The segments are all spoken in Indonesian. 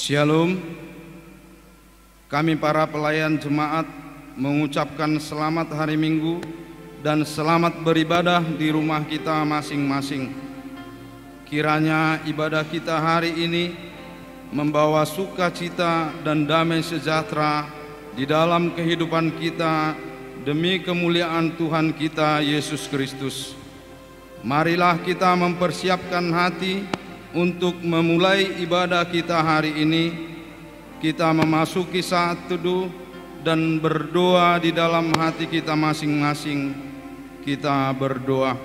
Shalom. Kami para pelayan jemaat mengucapkan selamat hari Minggu dan selamat beribadah di rumah kita masing-masing. Kiranya ibadah kita hari ini membawa sukacita dan damai sejahtera di dalam kehidupan kita demi kemuliaan Tuhan kita Yesus Kristus. Marilah kita mempersiapkan hati untuk memulai ibadah kita hari ini. Kita memasuki saat teduh dan berdoa di dalam hati kita masing-masing. Kita berdoa.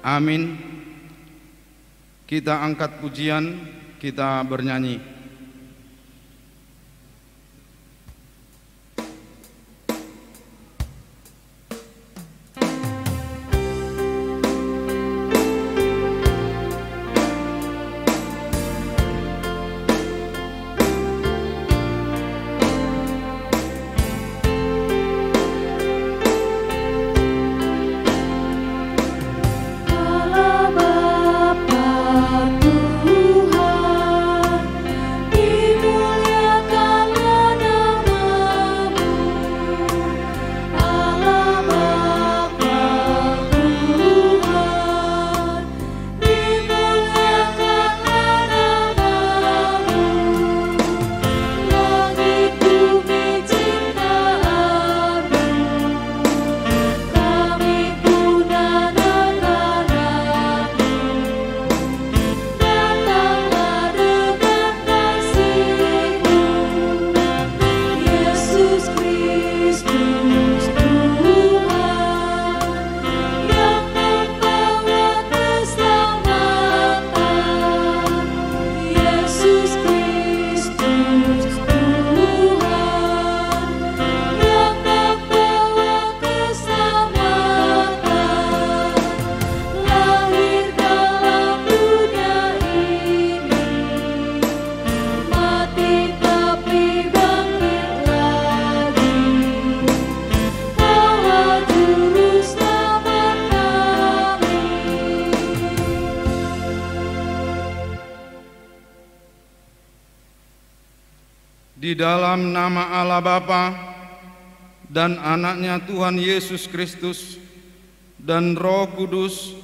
Amin. Kita angkat pujian, kita bernyanyi. Di dalam nama Allah Bapa dan anaknya Tuhan Yesus Kristus dan Roh Kudus,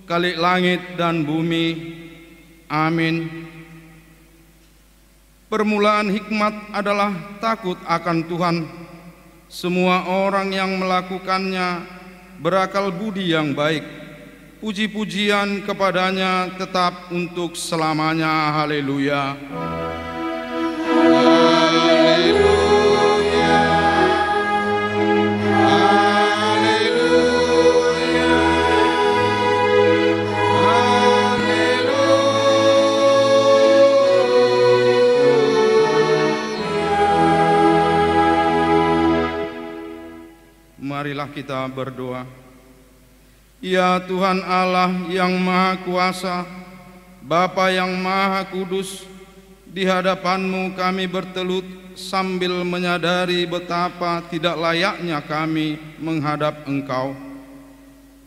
Khalik langit dan bumi. Amin. Permulaan hikmat adalah takut akan Tuhan. Semua orang yang melakukannya berakal budi yang baik. Puji-pujian kepadanya tetap untuk selamanya. Haleluya. Marilah kita berdoa. Ya Tuhan Allah yang Maha Kuasa, Bapa yang Maha Kudus, di hadapan-Mu kami bertelut sambil menyadari betapa tidak layaknya kami menghadap Engkau.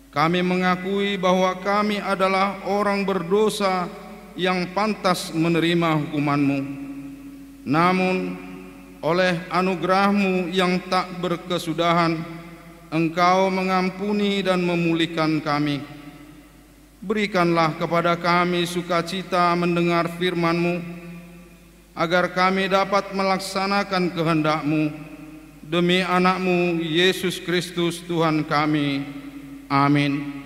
Kami mengakui bahwa kami adalah orang berdosa yang pantas menerima hukuman-Mu. Namun, oleh anugerah-Mu yang tak berkesudahan, Engkau mengampuni dan memulihkan kami. Berikanlah kepada kami sukacita mendengar firman-Mu, agar kami dapat melaksanakan kehendak-Mu demi anak-Mu Yesus Kristus Tuhan kami. Amin.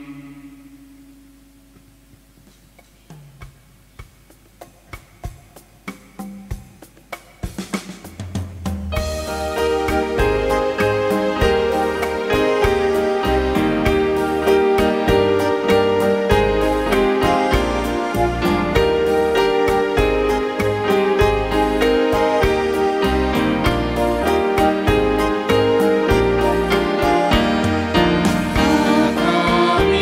Kami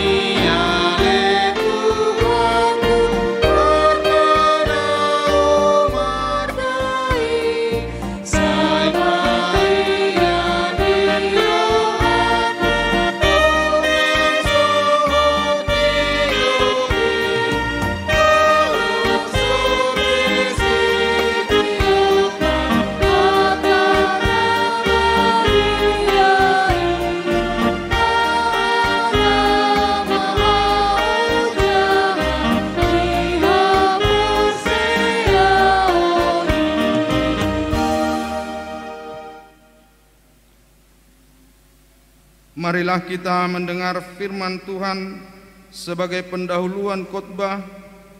marilah kita mendengar firman Tuhan sebagai pendahuluan khotbah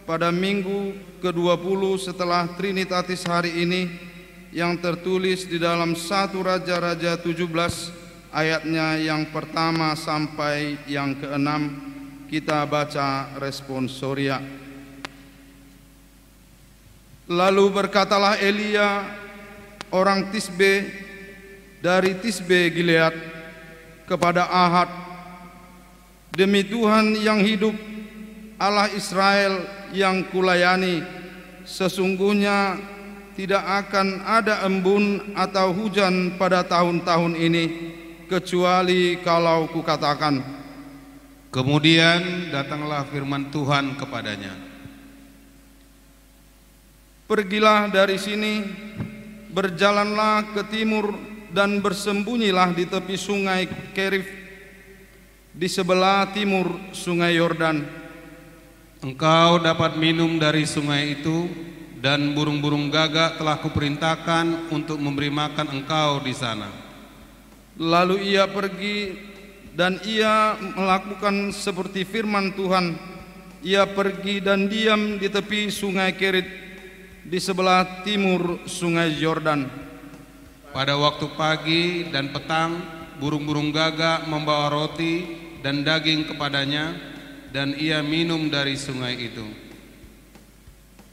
pada minggu ke-20 setelah Trinitatis hari ini yang tertulis di dalam 1 Raja-Raja 17 ayatnya yang pertama sampai yang ke-6. Kita baca responsoria. Lalu berkatalah Elia orang Tisbe dari Tisbe Gilead kepada Ahab, demi Tuhan yang hidup, Allah Israel yang kulayani, sesungguhnya tidak akan ada embun atau hujan pada tahun-tahun ini, kecuali kalau kukatakan. Kemudian datanglah firman Tuhan kepadanya, pergilah dari sini, berjalanlah ke timur dan bersembunyilah di tepi sungai Kerif, di sebelah timur sungai Yordan. Engkau dapat minum dari sungai itu, dan burung-burung gagak telah kuperintahkan untuk memberi makan engkau di sana. Lalu ia pergi dan ia melakukan seperti firman Tuhan. Ia pergi dan diam di tepi sungai Kerit, di sebelah timur sungai Yordan. Pada waktu pagi dan petang, burung-burung gagak membawa roti dan daging kepadanya, dan ia minum dari sungai itu.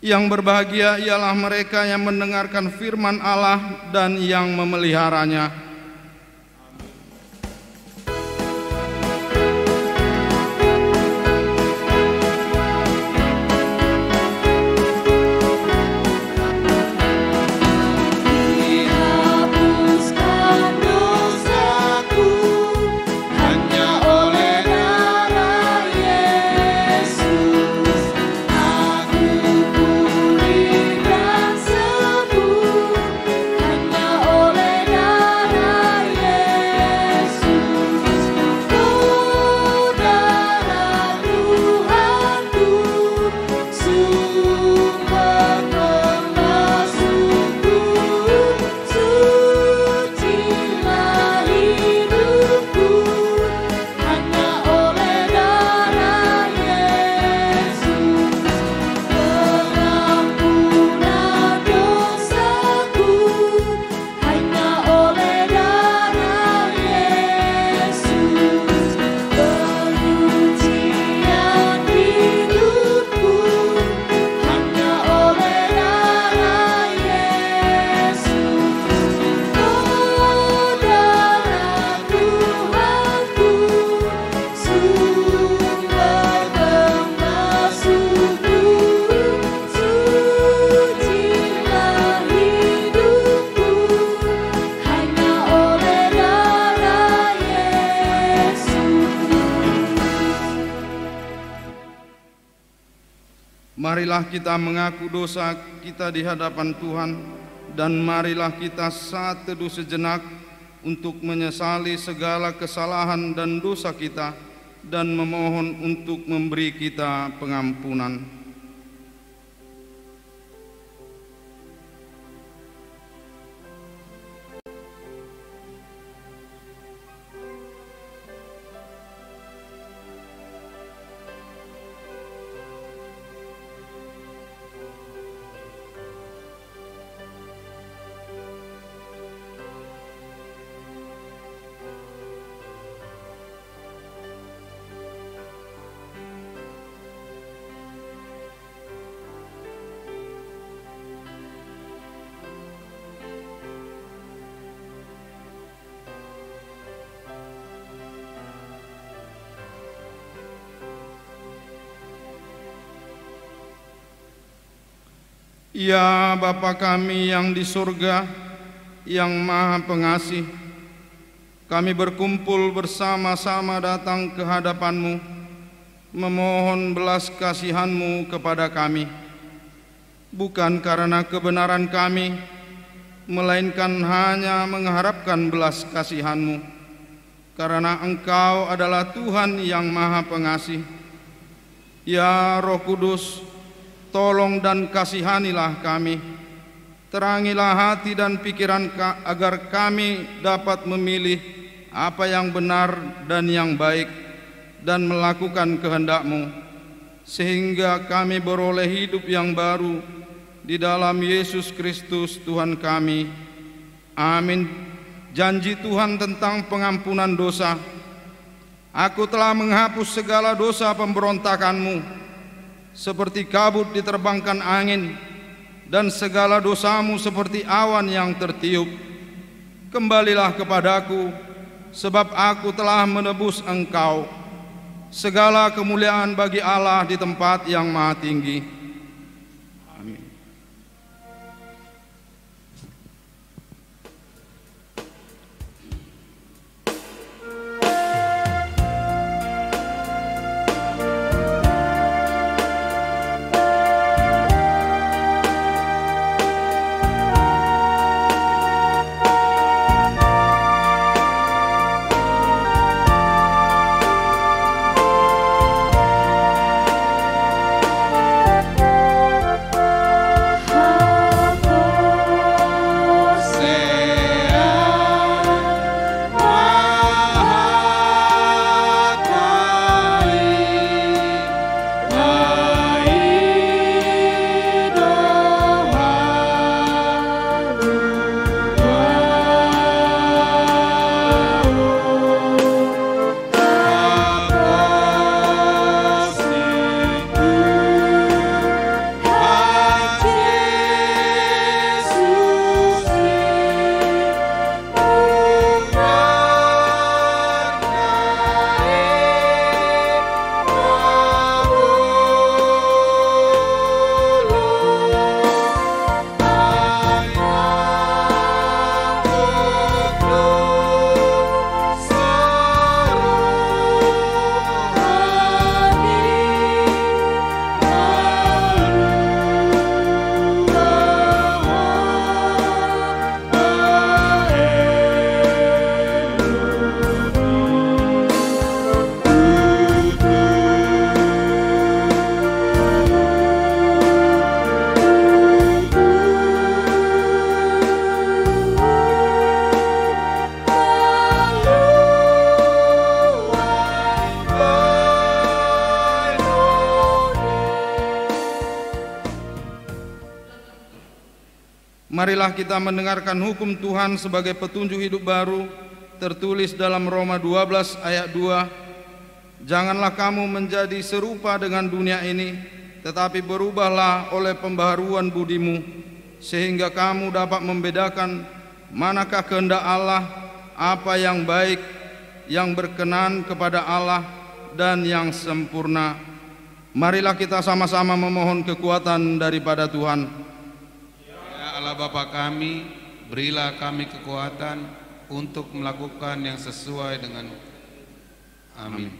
Yang berbahagia ialah mereka yang mendengarkan firman Allah dan yang memeliharanya. Marilah kita mengaku dosa kita di hadapan Tuhan, dan marilah kita saat teduh sejenak untuk menyesali segala kesalahan dan dosa kita, dan memohon untuk memberi kita pengampunan. Ya Bapa kami yang di surga, yang Maha Pengasih, kami berkumpul bersama-sama datang ke hadapan-Mu, memohon belas kasihan-Mu kepada kami, bukan karena kebenaran kami, melainkan hanya mengharapkan belas kasihan-Mu, karena Engkau adalah Tuhan yang Maha Pengasih. Ya Roh Kudus, tolong dan kasihanilah kami, terangilah hati dan pikiran agar kami dapat memilih apa yang benar dan yang baik, dan melakukan kehendak-Mu, sehingga kami beroleh hidup yang baru di dalam Yesus Kristus Tuhan kami. Amin. Janji Tuhan tentang pengampunan dosa. Aku telah menghapus segala dosa pemberontakanmu, seperti kabut diterbangkan angin, dan segala dosamu seperti awan yang tertiup. Kembalilah kepadaku, sebab aku telah menebus engkau. Segala kemuliaan bagi Allah di tempat yang maha tinggi. Amin. Marilah kita mendengarkan hukum Tuhan sebagai petunjuk hidup baru, tertulis dalam Roma 12 ayat 2. Janganlah kamu menjadi serupa dengan dunia ini, tetapi berubahlah oleh pembaharuan budimu, sehingga kamu dapat membedakan manakah kehendak Allah, apa yang baik, yang berkenan kepada Allah, dan yang sempurna. Marilah kita sama-sama memohon kekuatan daripada Tuhan. Allah Bapa kami, berilah kami kekuatan untuk melakukan yang sesuai dengan amin.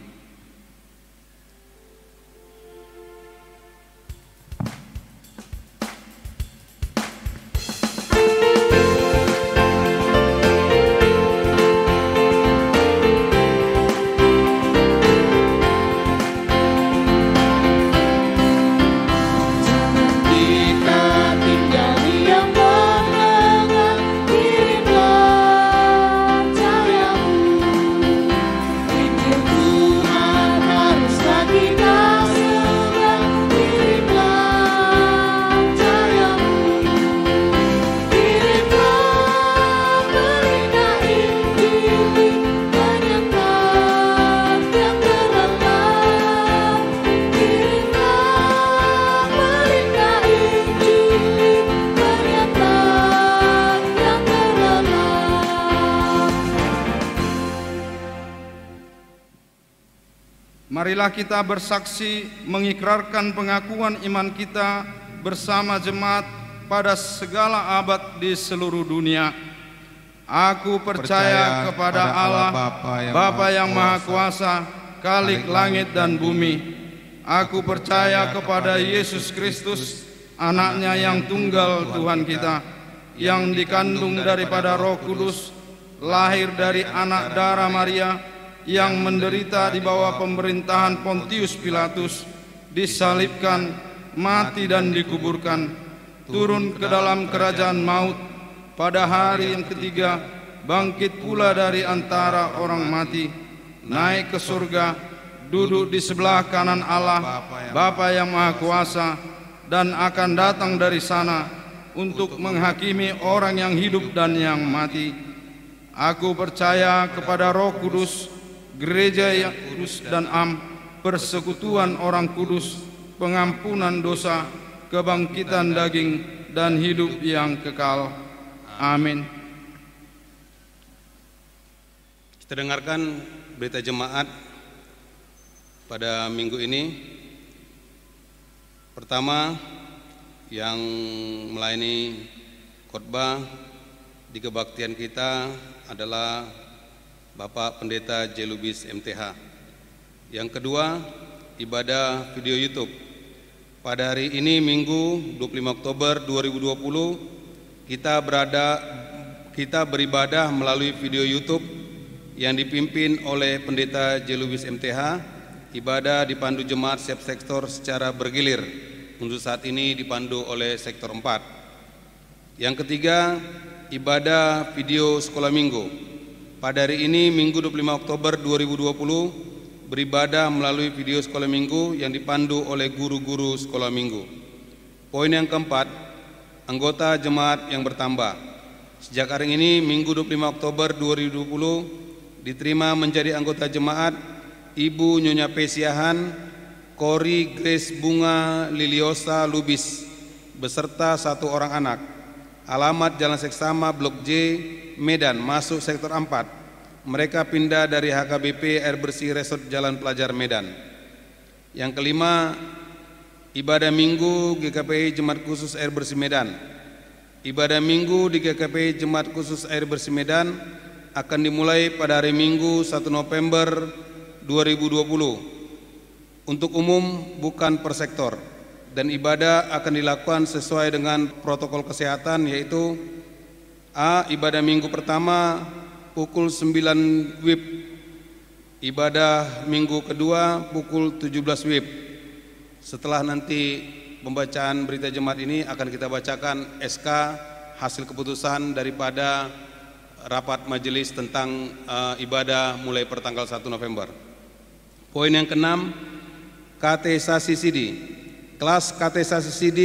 Marilah kita bersaksi mengikrarkan pengakuan iman kita bersama jemaat pada segala abad di seluruh dunia. Aku percaya kepada Allah, Bapa yang Maha Kuasa, Khalik langit dan bumi. Aku percaya kepada Yesus Kristus, Anaknya yang tunggal Tuhan kita, yang dikandung daripada Roh Kudus, lahir dari anak darah Maria, yang menderita di bawah pemerintahan Pontius Pilatus, disalibkan, mati dan dikuburkan, turun ke dalam kerajaan maut, pada hari yang ketiga bangkit pula dari antara orang mati, naik ke surga, duduk di sebelah kanan Allah, Bapa yang Maha Kuasa, dan akan datang dari sana untuk menghakimi orang yang hidup dan yang mati. Aku percaya kepada Roh Kudus, gereja yang kudus dan am, persekutuan orang kudus, pengampunan dosa, kebangkitan daging, dan hidup yang kekal. Amin. Kita dengarkan berita jemaat pada minggu ini. Pertama, yang melayani khotbah di kebaktian kita adalah Bapak Pendeta J. Lubis MTH. Yang kedua, ibadah video YouTube. Pada hari ini Minggu 25 Oktober 2020 kita beribadah melalui video YouTube yang dipimpin oleh Pendeta J. Lubis MTH. Ibadah dipandu jemaat setiap sektor secara bergilir. Untuk saat ini dipandu oleh sektor 4. Yang ketiga, ibadah video sekolah minggu. Pada hari ini Minggu 25 Oktober 2020 beribadah melalui video sekolah minggu yang dipandu oleh guru-guru sekolah minggu. Poin yang keempat, anggota jemaat yang bertambah. Sejak hari ini Minggu 25 Oktober 2020 diterima menjadi anggota jemaat Ibu Nyonya Pesiahan Kori Grace Bunga Liliosa Lubis beserta 1 orang anak. Alamat Jalan Seksama Blok J, Medan, masuk sektor 4. Mereka pindah dari HKBP Air Bersih Resort Jalan Pelajar Medan. Yang kelima, ibadah Minggu GKPI Jemaat Khusus Air Bersih Medan. Ibadah Minggu di GKPI Jemaat Khusus Air Bersih Medan akan dimulai pada hari Minggu 1 November 2020 untuk umum, bukan per sektor, dan ibadah akan dilakukan sesuai dengan protokol kesehatan, yaitu A. Ibadah minggu pertama pukul 9 WIB, ibadah minggu kedua pukul 17 WIB. Setelah nanti pembacaan berita jemaat ini akan kita bacakan SK hasil keputusan daripada rapat majelis tentang ibadah mulai pertanggal 1 November. Poin yang keenam, katekisasi CD. Kelas katekisasi CD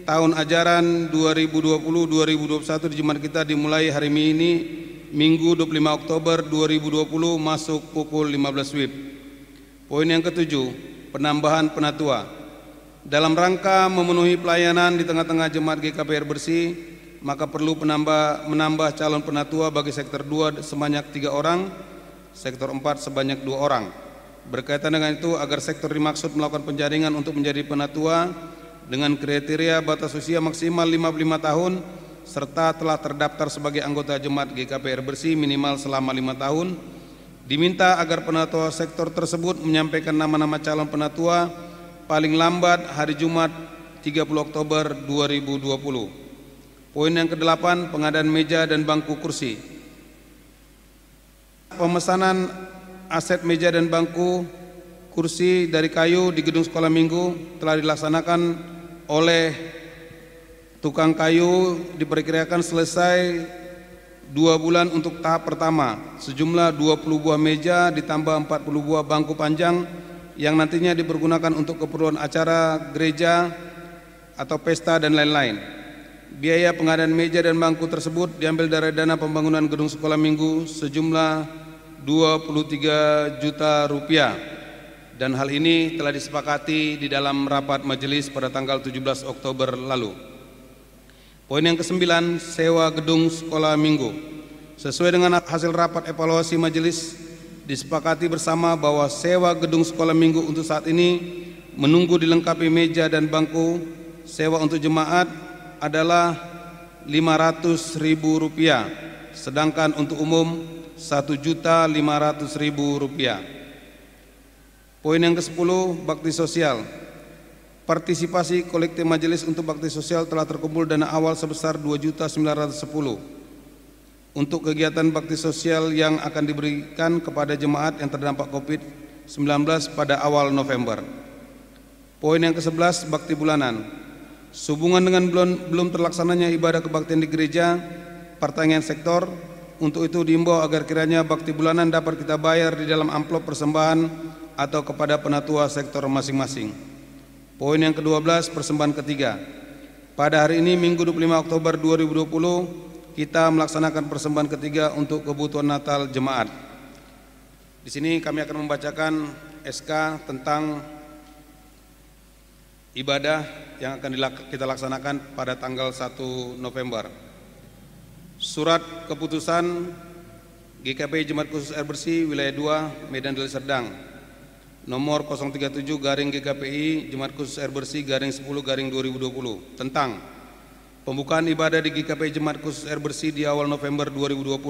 tahun ajaran 2020-2021 di jemaat kita dimulai hari ini Minggu 25 Oktober 2020 masuk pukul 15 WIB. Poin yang ketujuh, penambahan penatua. Dalam rangka memenuhi pelayanan di tengah-tengah jemaat GKP Air Bersih, maka perlu menambah calon penatua bagi sektor 2 sebanyak 3 orang, sektor 4 sebanyak 2 orang. Berkaitan dengan itu, agar sektor dimaksud melakukan penjaringan untuk menjadi penatua dengan kriteria batas usia maksimal 55 tahun serta telah terdaftar sebagai anggota jemaat GKP Air Bersih minimal selama 5 tahun, diminta agar penatua sektor tersebut menyampaikan nama-nama calon penatua paling lambat hari Jumat 30 Oktober 2020. Poin yang ke-8, pengadaan meja dan bangku kursi. Pemesanan aset meja dan bangku kursi dari kayu di gedung sekolah minggu telah dilaksanakan oleh tukang kayu, diperkirakan selesai 2 bulan untuk tahap pertama. Sejumlah 20 buah meja ditambah 40 buah bangku panjang yang nantinya dipergunakan untuk keperluan acara gereja atau pesta dan lain-lain. Biaya pengadaan meja dan bangku tersebut diambil dari dana pembangunan gedung sekolah minggu sejumlah 23 juta rupiah, dan hal ini telah disepakati di dalam rapat majelis pada tanggal 17 Oktober lalu. Poin yang ke-9, sewa gedung sekolah minggu. Sesuai dengan hasil rapat evaluasi majelis, disepakati bersama bahwa sewa gedung sekolah minggu untuk saat ini menunggu dilengkapi meja dan bangku sewa untuk jemaat adalah Rp500.000, sedangkan untuk umum Rp1.500.000. Poin yang ke-10, bakti sosial. Partisipasi kolektif majelis untuk bakti sosial telah terkumpul dana awal sebesar Rp2.910 untuk kegiatan bakti sosial yang akan diberikan kepada jemaat yang terdampak COVID-19 pada awal November. Poin yang ke-11, bakti bulanan. Sehubungan dengan belum terlaksananya ibadah kebaktian di gereja, pertanian sektor, Untuk itu diimbau agar kiranya bakti bulanan dapat kita bayar di dalam amplop persembahan atau kepada penatua sektor masing-masing. Poin yang ke-12, persembahan ketiga. Pada hari ini Minggu 25 Oktober 2020 kita melaksanakan persembahan ketiga untuk kebutuhan Natal jemaat. Di sini kami akan membacakan SK tentang ibadah yang akan kita laksanakan pada tanggal 1 November. Surat keputusan GKPI Jemaat Khusus Air Bersih Wilayah 2 Medan Deli Serdang nomor 037 garing GKPI Jemaat Khusus Air Bersih garing 10 garing 2020 tentang pembukaan ibadah di GKPI Jemaat Khusus Air Bersih di awal November 2020.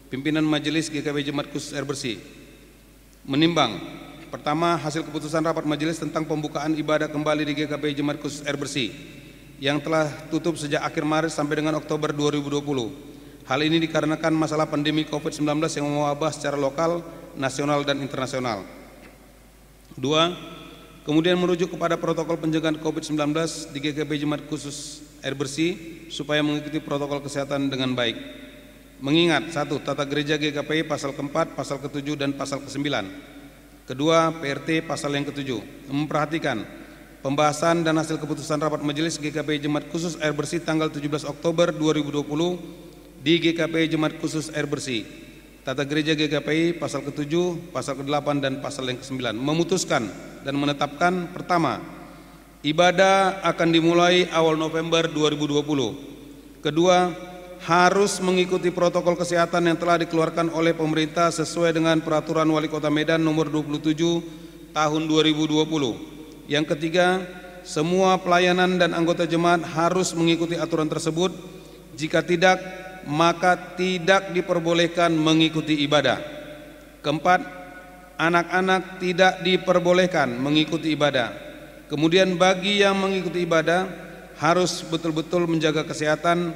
Pimpinan Majelis GKPI Jemaat Khusus Air Bersih menimbang: pertama, hasil keputusan rapat majelis tentang pembukaan ibadah kembali di GKPI Jemaat Khusus Air Bersih yang telah tutup sejak akhir Maret sampai dengan Oktober 2020. Hal ini dikarenakan masalah pandemi COVID-19 yang mewabah secara lokal, nasional, dan internasional. 2. Kemudian merujuk kepada protokol pencegahan COVID-19 di GKPI Jemaat Khusus Air Bersih supaya mengikuti protokol kesehatan dengan baik. Mengingat: 1. Tata Gereja GKPI pasal ke-4, pasal ke-7, dan pasal ke-9. Kedua, PRT pasal yang ke-7 memperhatikan pembahasan dan hasil keputusan rapat majelis GKPI Jemaat Khusus Air Bersih tanggal 17 Oktober 2020 di GKPI Jemaat Khusus Air Bersih. Tata Gereja GKPI pasal ke-7, pasal ke-8, dan pasal yang ke-9 memutuskan dan menetapkan: pertama, ibadah akan dimulai awal November 2020. Kedua, harus mengikuti protokol kesehatan yang telah dikeluarkan oleh pemerintah sesuai dengan Peraturan Wali Kota Medan nomor 27 tahun 2020. Yang ketiga, semua pelayanan dan anggota jemaat harus mengikuti aturan tersebut. Jika tidak, maka tidak diperbolehkan mengikuti ibadah. Keempat, anak-anak tidak diperbolehkan mengikuti ibadah. Kemudian bagi yang mengikuti ibadah harus betul-betul menjaga kesehatan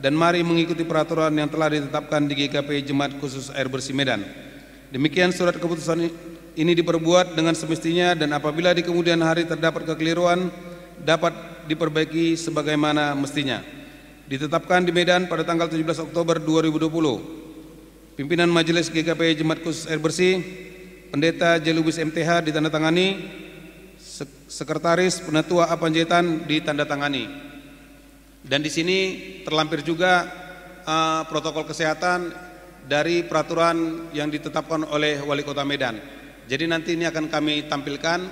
dan mari mengikuti peraturan yang telah ditetapkan di GKPI Jemaat Khusus Air Bersih Medan. Demikian surat keputusan ini diperbuat dengan semestinya dan apabila di kemudian hari terdapat kekeliruan dapat diperbaiki sebagaimana mestinya. Ditetapkan di Medan pada tanggal 17 Oktober 2020. Pimpinan Majelis GKPI Jemaat Khusus Air Bersih Pendeta Jelubis MTH ditandatangani, Sekretaris Penatua Apanjaitan ditandatangani. Dan di sini terlampir juga protokol kesehatan dari peraturan yang ditetapkan oleh Wali Kota Medan. Jadi nanti ini akan kami tampilkan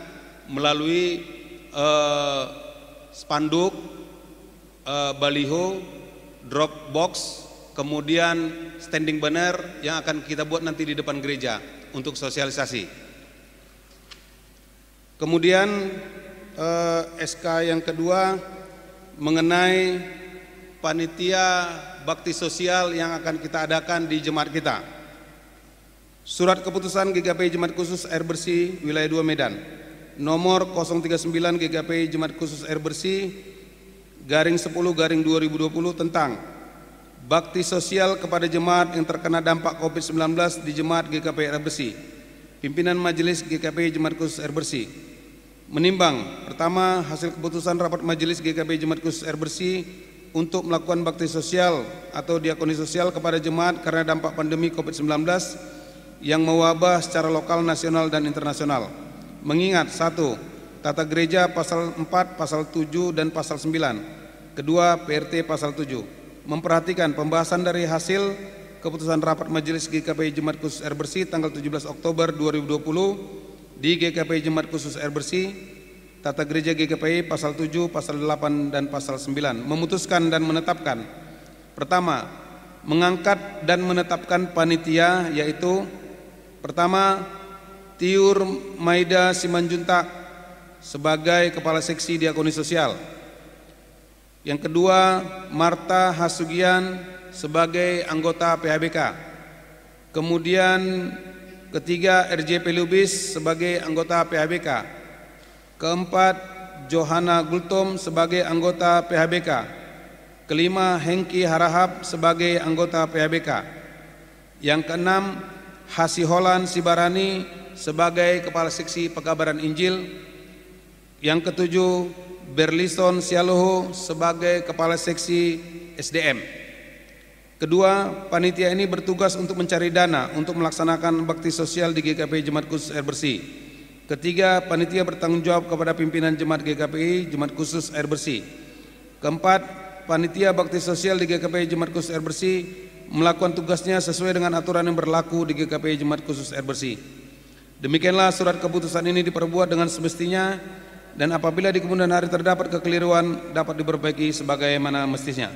melalui spanduk, baliho, drop box, kemudian standing banner yang akan kita buat nanti di depan gereja untuk sosialisasi. Kemudian SK yang kedua mengenai panitia bakti sosial yang akan kita adakan di jemaat kita. Surat keputusan GKPI Jemaat Khusus Air Bersih Wilayah 2 Medan nomor 039 GKPI Jemaat Khusus Air Bersih garing 10 garing 2020 tentang bakti sosial kepada jemaat yang terkena dampak COVID-19 di jemaat GKPI Air Bersih. Pimpinan Majelis GKPI Jemaat Khusus Air Bersih menimbang: pertama, hasil keputusan rapat Majelis GKPI Jemaat Khusus Air Bersih untuk melakukan bakti sosial atau diakoni sosial kepada jemaat karena dampak pandemi COVID-19 yang mewabah secara lokal, nasional, dan internasional. Mengingat: 1. Tata Gereja pasal 4, pasal 7, dan pasal 9. Kedua, PRT pasal 7. Memperhatikan pembahasan dari hasil keputusan rapat Majelis GKPI Jemaat Khusus Air Bersih tanggal 17 Oktober 2020 di GKPI Jemaat Khusus Air Bersih, Tata Gereja GKPI pasal 7, pasal 8, dan pasal 9. Memutuskan dan menetapkan: pertama, mengangkat dan menetapkan panitia, yaitu: pertama, Tiur Maida Simanjuntak sebagai Kepala Seksi Diakoni Sosial. Yang kedua, Marta Hasugian sebagai anggota PHBK. Kemudian ketiga, RJP Lubis sebagai anggota PHBK. Keempat, Johanna Gultom sebagai anggota PHBK. Kelima, Hengki Harahap sebagai anggota PHBK. Yang keenam, Hasiholan Sibarani sebagai Kepala Seksi Pekabaran Injil. Yang ketujuh, Berlison Sialoho sebagai Kepala Seksi SDM. Kedua, panitia ini bertugas untuk mencari dana untuk melaksanakan bakti sosial di GKPI Jemaat Khusus Air Bersih. Ketiga, panitia bertanggung jawab kepada pimpinan Jemaat GKPI Jemaat Khusus Air Bersih. Keempat, panitia bakti sosial di GKPI Jemaat Khusus Air Bersih melakukan tugasnya sesuai dengan aturan yang berlaku di GKPI Jemaat Khusus Air Bersih. Demikianlah surat keputusan ini diperbuat dengan semestinya, dan apabila di kemudian hari terdapat kekeliruan dapat diperbaiki sebagaimana mestinya.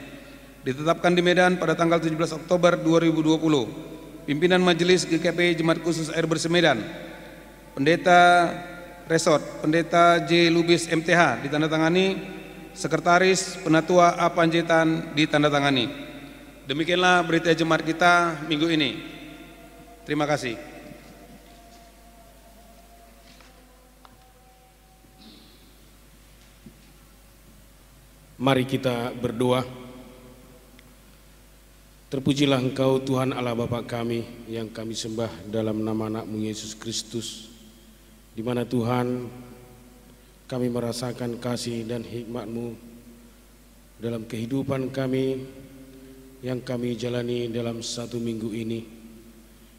Ditetapkan di Medan pada tanggal 17 Oktober 2020. Pimpinan Majelis GKPI Jemaat Khusus Air Bersih Medan, Pendeta Resort, Pendeta J. Lubis MTH ditandatangani, Sekretaris Penatua A. Panjaitan ditandatangani. Demikianlah berita jemaat kita minggu ini. Terima kasih. Mari kita berdoa. Terpujilah Engkau Tuhan Allah Bapa kami yang kami sembah dalam nama anak-Mu Yesus Kristus, di mana Tuhan kami merasakan kasih dan hikmat-Mu dalam kehidupan kami yang kami jalani dalam satu minggu ini.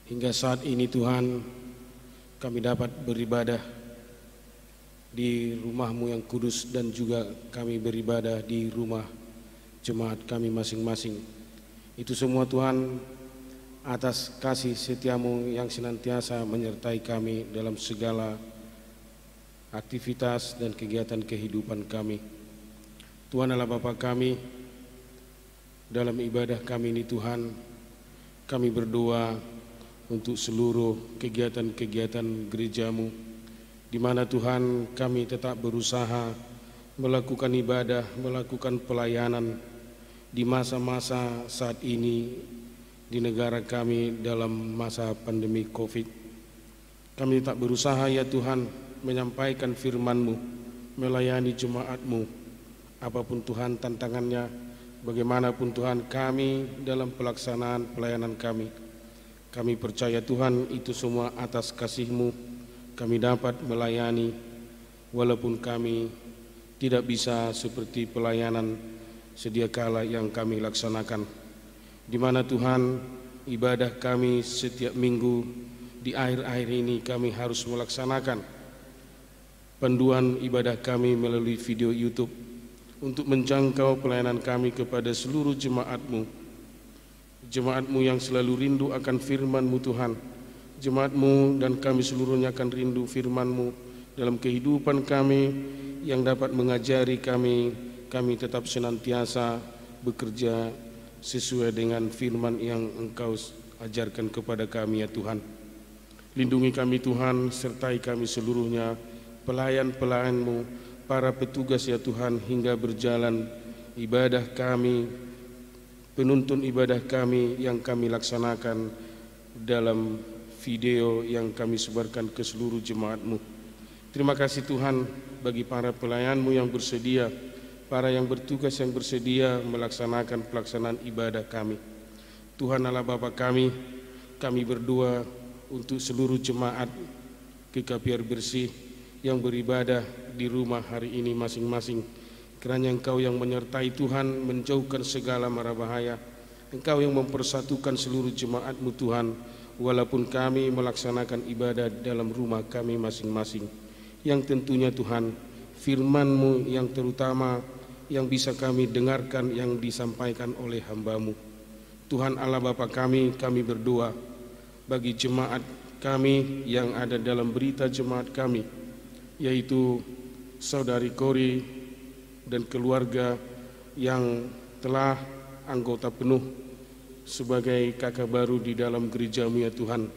Hingga saat ini Tuhan, kami dapat beribadah di rumah-Mu yang kudus dan juga kami beribadah di rumah jemaat kami masing-masing. Itu semua Tuhan atas kasih setia-Mu yang senantiasa menyertai kami dalam segala aktivitas dan kegiatan kehidupan kami. Tuhan Allah Bapa kami, dalam ibadah kami ini Tuhan, kami berdoa untuk seluruh kegiatan-kegiatan gereja-Mu, di mana Tuhan kami tetap berusaha melakukan ibadah, melakukan pelayanan di masa-masa saat ini di negara kami dalam masa pandemi COVID. Kami tetap berusaha ya Tuhan menyampaikan firman-Mu, melayani jemaat-Mu, apapun Tuhan tantangannya, bagaimanapun Tuhan kami dalam pelaksanaan pelayanan kami. Kami percaya Tuhan itu semua atas kasih-Mu kami dapat melayani, walaupun kami tidak bisa seperti pelayanan sedia kala yang kami laksanakan, di mana Tuhan ibadah kami setiap minggu di akhir-akhir ini kami harus melaksanakan panduan ibadah kami melalui video YouTube untuk menjangkau pelayanan kami kepada seluruh jemaat-Mu, jemaat-Mu yang selalu rindu akan firman-Mu Tuhan, jemaat-Mu dan kami seluruhnya akan rindu firman-Mu dalam kehidupan kami yang dapat mengajari kami tetap senantiasa bekerja sesuai dengan firman yang Engkau ajarkan kepada kami ya Tuhan. Lindungi kami Tuhan, sertai kami seluruhnya, pelayan-pelayan-Mu, para petugas ya Tuhan, hingga berjalan ibadah kami, penuntun ibadah kami yang kami laksanakan dalam video yang kami sebarkan ke seluruh jemaat-Mu. Terima kasih Tuhan bagi para pelayan-Mu yang bersedia, para yang bertugas yang bersedia melaksanakan pelaksanaan ibadah kami. Tuhan Allah Bapa kami berdoa untuk seluruh jemaat GKPI Air Bersih yang beribadah di rumah hari ini masing-masing. Kiranya Engkau yang menyertai Tuhan, menjauhkan segala mara bahaya. Engkau yang mempersatukan seluruh jemaat-Mu Tuhan, walaupun kami melaksanakan ibadah dalam rumah kami masing-masing. Yang tentunya Tuhan, firman-Mu yang terutama yang bisa kami dengarkan yang disampaikan oleh hamba-Mu. Tuhan Allah Bapa kami berdoa bagi jemaat kami yang ada dalam berita jemaat kami, yaitu Saudari Kori dan keluarga yang telah anggota penuh sebagai kakak baru di dalam gereja-Mu ya Tuhan.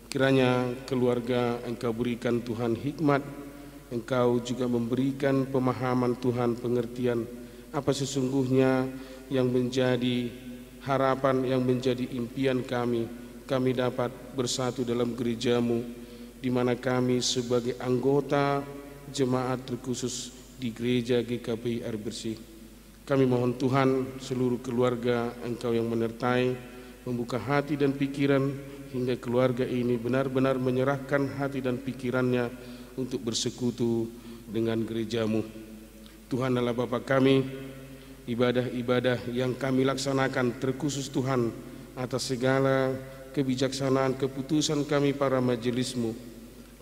Kiranya keluarga Engkau berikan Tuhan hikmat, Engkau juga memberikan pemahaman Tuhan, pengertian apa sesungguhnya yang menjadi harapan, yang menjadi impian kami dapat bersatu dalam gereja-Mu, di mana kami sebagai anggota jemaat terkhusus di gereja GKPI Air Bersih. Kami mohon Tuhan seluruh keluarga Engkau yang menyertai, membuka hati dan pikiran hingga keluarga ini benar-benar menyerahkan hati dan pikirannya untuk bersekutu dengan gereja-Mu. Tuhan Allah Bapa kami, ibadah-ibadah yang kami laksanakan, terkhusus Tuhan atas segala kebijaksanaan keputusan kami para majelis-Mu.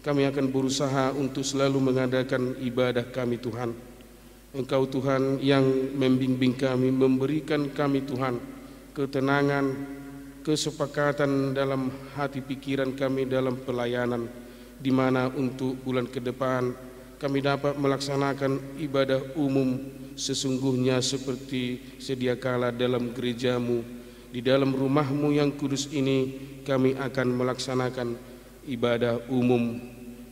Kami akan berusaha untuk selalu mengadakan ibadah kami Tuhan. Engkau Tuhan yang membimbing kami, memberikan kami Tuhan ketenangan, kesepakatan dalam hati pikiran kami dalam pelayanan, di mana untuk bulan ke depan kami dapat melaksanakan ibadah umum sesungguhnya seperti sedia kala dalam gereja-Mu. Di dalam rumah-Mu yang kudus ini kami akan melaksanakan ibadah umum,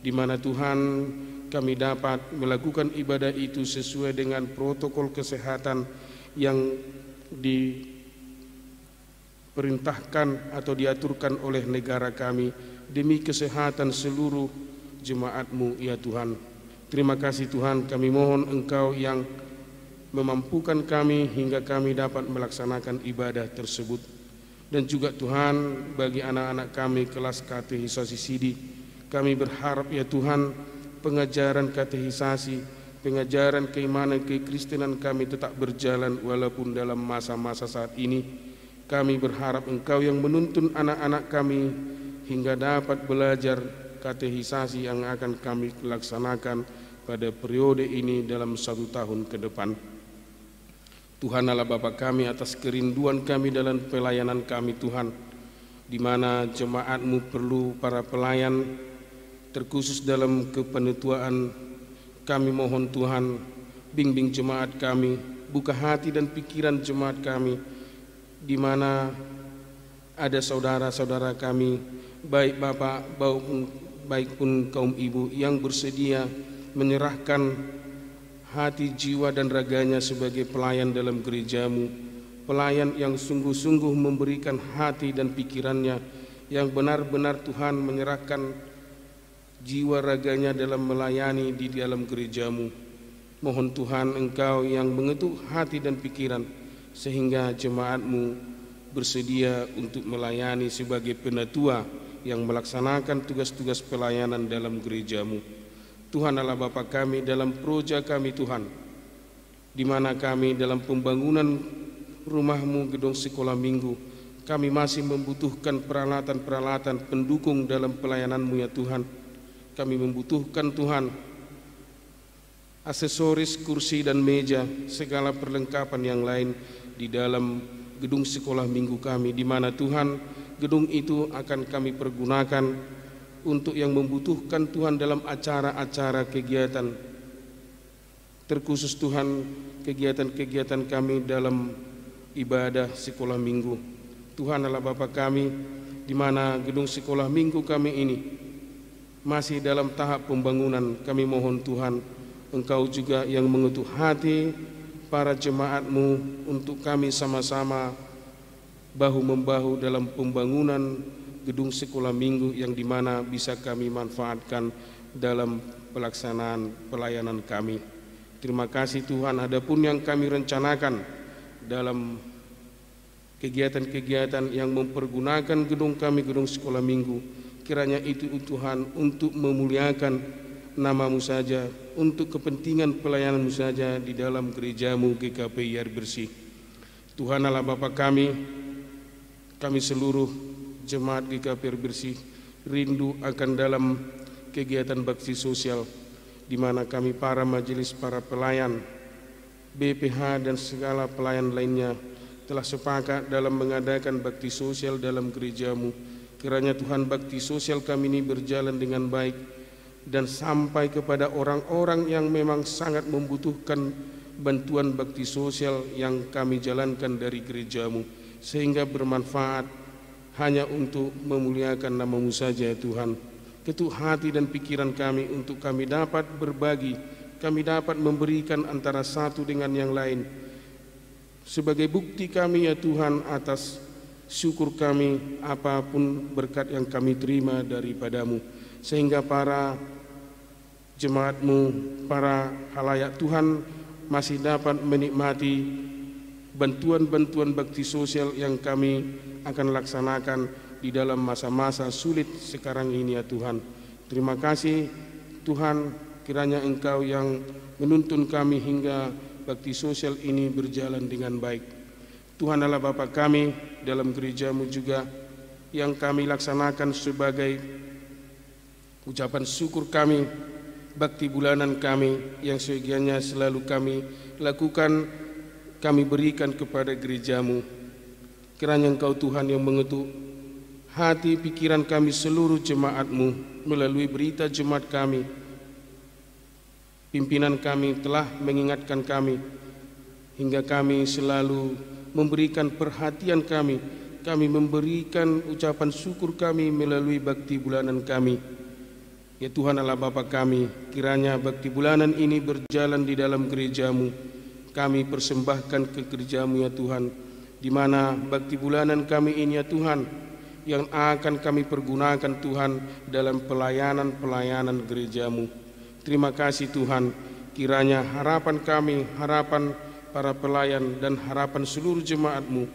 di mana Tuhan kami dapat melakukan ibadah itu sesuai dengan protokol kesehatan yang diperintahkan atau diaturkan oleh negara kami demi kesehatan seluruh jemaat-Mu ya Tuhan. Terima kasih Tuhan, kami mohon Engkau yang memampukan kami hingga kami dapat melaksanakan ibadah tersebut. Dan juga Tuhan, bagi anak-anak kami kelas katehisasi Sidi, kami berharap ya Tuhan, pengajaran katehisasi, pengajaran keimanan kekristenan kami tetap berjalan walaupun dalam masa-masa saat ini. Kami berharap Engkau yang menuntun anak-anak kami hingga dapat belajar katehisasi yang akan kami laksanakan pada periode ini dalam 1 tahun ke depan. Tuhan Allah Bapa kami, atas kerinduan kami dalam pelayanan kami Tuhan, di mana jemaat-Mu perlu para pelayan, terkhusus dalam kepenutuaan. Kami mohon Tuhan, bimbing jemaat kami, buka hati dan pikiran jemaat kami, di mana ada saudara-saudara kami, baik Bapak baik pun kaum ibu yang bersedia menyerahkan hati, jiwa dan raganya sebagai pelayan dalam gereja-Mu, pelayan yang sungguh-sungguh memberikan hati dan pikirannya, yang benar-benar Tuhan menyerahkan jiwa raganya dalam melayani di dalam gereja-Mu. Mohon Tuhan Engkau yang mengetuk hati dan pikiran sehingga jemaat-Mu bersedia untuk melayani sebagai penatua yang melaksanakan tugas-tugas pelayanan dalam gereja-Mu. Tuhan Allah Bapa kami, dalam proja kami Tuhan, di mana kami dalam pembangunan rumah-Mu, gedung sekolah minggu, kami masih membutuhkan peralatan-peralatan pendukung dalam pelayanan-Mu ya Tuhan. Kami membutuhkan Tuhan aksesoris, kursi dan meja, segala perlengkapan yang lain di dalam gedung sekolah minggu kami, di mana Tuhan gedung itu akan kami pergunakan untuk yang membutuhkan Tuhan dalam acara-acara kegiatan, terkhusus Tuhan kegiatan-kegiatan kami dalam ibadah sekolah minggu. Tuhan Allah Bapa kami, di mana gedung sekolah minggu kami ini masih dalam tahap pembangunan, kami mohon Tuhan Engkau juga yang mengetuk hati para jemaat-Mu untuk kami sama-sama bahu-membahu dalam pembangunan gedung sekolah minggu yang dimana bisa kami manfaatkan dalam pelaksanaan pelayanan kami. Terima kasih Tuhan, adapun yang kami rencanakan dalam kegiatan-kegiatan yang mempergunakan gedung kami, gedung sekolah minggu, kiranya itu Tuhan untuk memuliakan nama-Mu saja, untuk kepentingan pelayanan-Mu saja di dalam gereja-Mu GKP Air Bersih. Tuhan Allah Bapa kami seluruh jemaat GKP Air Bersih rindu akan dalam kegiatan bakti sosial, di mana kami para majelis, para pelayan, BPH dan segala pelayan lainnya telah sepakat dalam mengadakan bakti sosial dalam gereja-Mu. Kiranya Tuhan bakti sosial kami ini berjalan dengan baik dan sampai kepada orang-orang yang memang sangat membutuhkan bantuan bakti sosial yang kami jalankan dari gereja-Mu, sehingga bermanfaat hanya untuk memuliakan nama-Mu saja ya Tuhan. Ketuk hati dan pikiran kami untuk kami dapat berbagi, kami dapat memberikan antara satu dengan yang lain, sebagai bukti kami ya Tuhan atas syukur kami apapun berkat yang kami terima daripada-Mu, sehingga para jemaat-Mu, para halayak Tuhan masih dapat menikmati bantuan-bantuan bakti sosial yang kami akan laksanakan di dalam masa-masa sulit sekarang ini ya Tuhan. Terima kasih Tuhan, kiranya Engkau yang menuntun kami hingga bakti sosial ini berjalan dengan baik. Tuhan Allah Bapa kami, dalam gerejamu juga yang kami laksanakan sebagai ucapan syukur kami, bakti bulanan kami yang seyogianya selalu kami lakukan, kami berikan kepada gerejamu. Kiranya Engkau Tuhan yang mengetuk hati pikiran kami seluruh jemaatmu melalui berita jemaat kami. Pimpinan kami telah mengingatkan kami hingga kami selalu memberikan perhatian kami memberikan ucapan syukur kami melalui bakti bulanan kami. Ya Tuhan Allah Bapa kami, kiranya bakti bulanan ini berjalan di dalam gerejamu. Kami persembahkan ke gerejamu ya Tuhan, di mana bakti bulanan kami ini ya Tuhan, yang akan kami pergunakan Tuhan dalam pelayanan-pelayanan gerejamu. Terima kasih Tuhan, kiranya harapan kami, harapan para pelayan dan harapan seluruh jemaatmu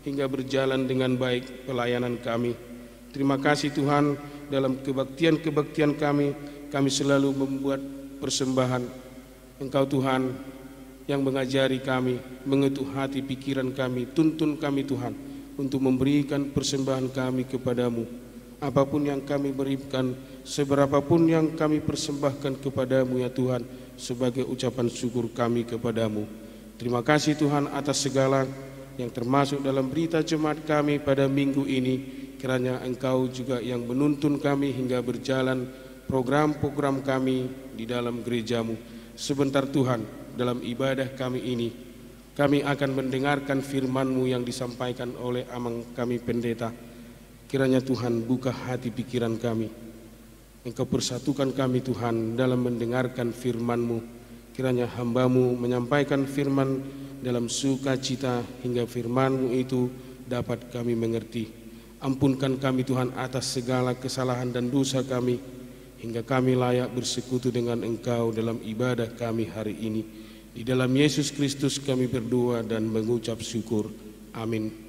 hingga berjalan dengan baik pelayanan kami. Terima kasih Tuhan, dalam kebaktian-kebaktian kami selalu membuat persembahan. Engkau Tuhan yang mengajari kami, mengetuk hati pikiran kami, tuntun kami Tuhan untuk memberikan persembahan kami kepadamu. Apapun yang kami berikan, seberapapun yang kami persembahkan kepadamu ya Tuhan, sebagai ucapan syukur kami kepadamu. Terima kasih Tuhan atas segala yang termasuk dalam berita jemaat kami pada minggu ini. Kiranya Engkau juga yang menuntun kami hingga berjalan program-program kami di dalam gerejamu. Sebentar Tuhan, dalam ibadah kami ini, kami akan mendengarkan firman-Mu yang disampaikan oleh amang kami pendeta. Kiranya Tuhan buka hati pikiran kami. Engkau persatukan kami Tuhan dalam mendengarkan firman-Mu. Kiranya hamba-Mu menyampaikan firman dalam sukacita hingga firman-Mu itu dapat kami mengerti. Ampunkan kami Tuhan atas segala kesalahan dan dosa kami, hingga kami layak bersekutu dengan Engkau dalam ibadah kami hari ini. Di dalam Yesus Kristus kami berdoa dan mengucap syukur. Amin.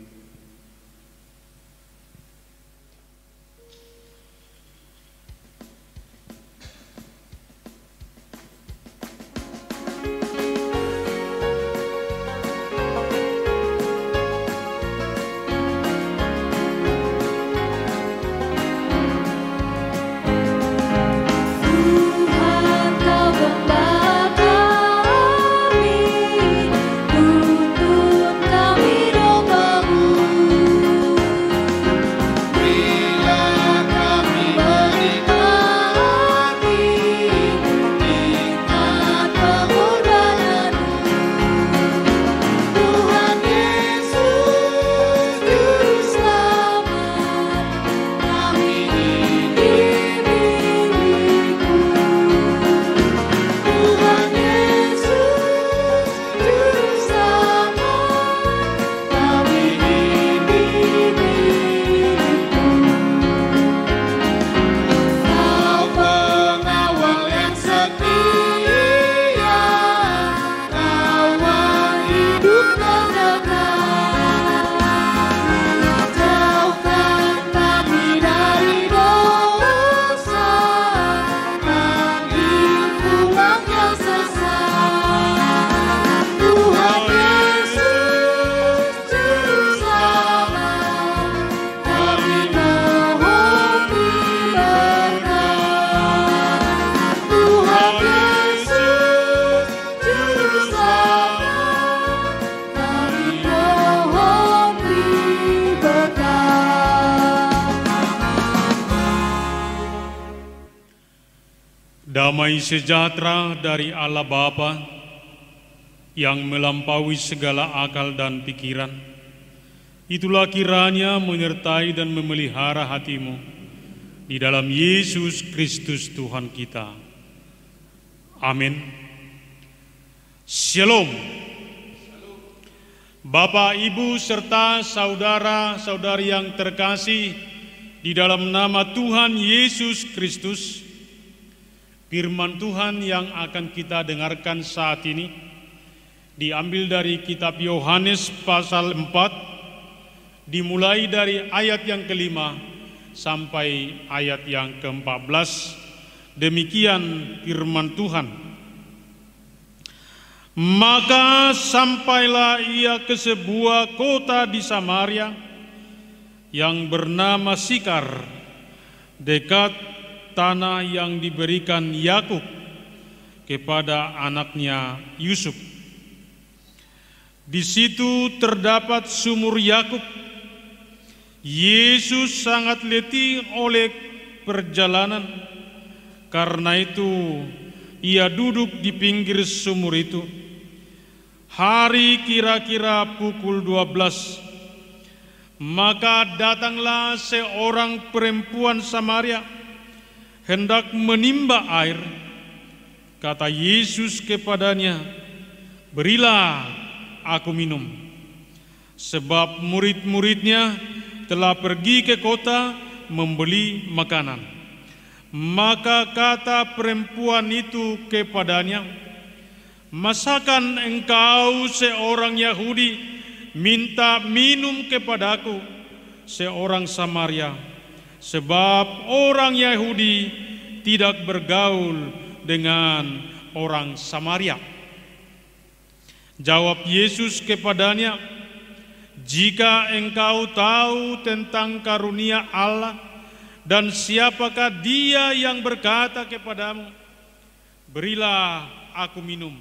Damai sejahtera dari Allah Bapa yang melampaui segala akal dan pikiran, itulah kiranya menyertai dan memelihara hatimu di dalam Yesus Kristus Tuhan kita. Amin. Shalom. Bapak, Ibu, serta saudara-saudari yang terkasih di dalam nama Tuhan Yesus Kristus, firman Tuhan yang akan kita dengarkan saat ini diambil dari kitab Yohanes pasal 4, dimulai dari ayat yang ke-5 sampai ayat yang ke-14. Demikian firman Tuhan. Maka sampailah ia ke sebuah kota di Samaria yang bernama Sikar, dekat tanah yang diberikan Yakub kepada anaknya Yusuf. Di situ terdapat sumur Yakub. Yesus sangat letih oleh perjalanan, karena itu ia duduk di pinggir sumur itu. Hari kira-kira pukul 12, maka datanglah seorang perempuan Samaria hendak menimba air. Kata Yesus kepadanya, "Berilah aku minum." Sebab murid-muridnya telah pergi ke kota membeli makanan. Maka kata perempuan itu kepadanya, "Masakan engkau seorang Yahudi minta minum kepadaku, seorang Samaria? Sebab orang Yahudi tidak bergaul dengan orang Samaria." Jawab Yesus kepadanya, "Jika engkau tahu tentang karunia Allah dan siapakah Dia yang berkata kepadamu, 'Berilah aku minum,'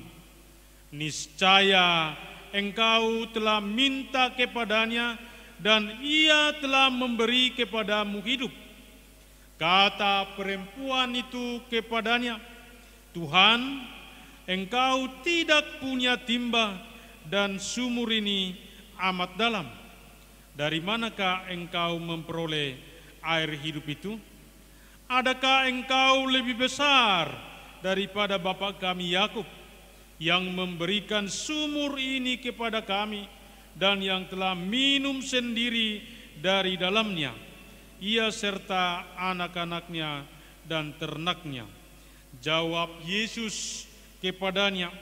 niscaya engkau telah minta kepadanya dan Ia telah memberi kepadamu hidup." Kata perempuan itu kepadanya, "Tuhan, engkau tidak punya timba dan sumur ini amat dalam. Dari manakah engkau memperoleh air hidup itu? Adakah engkau lebih besar daripada bapa kami Yakub, yang memberikan sumur ini kepada kami dan yang telah minum sendiri dari dalamnya, ia serta anak-anaknya dan ternaknya?" Jawab Yesus kepadanya,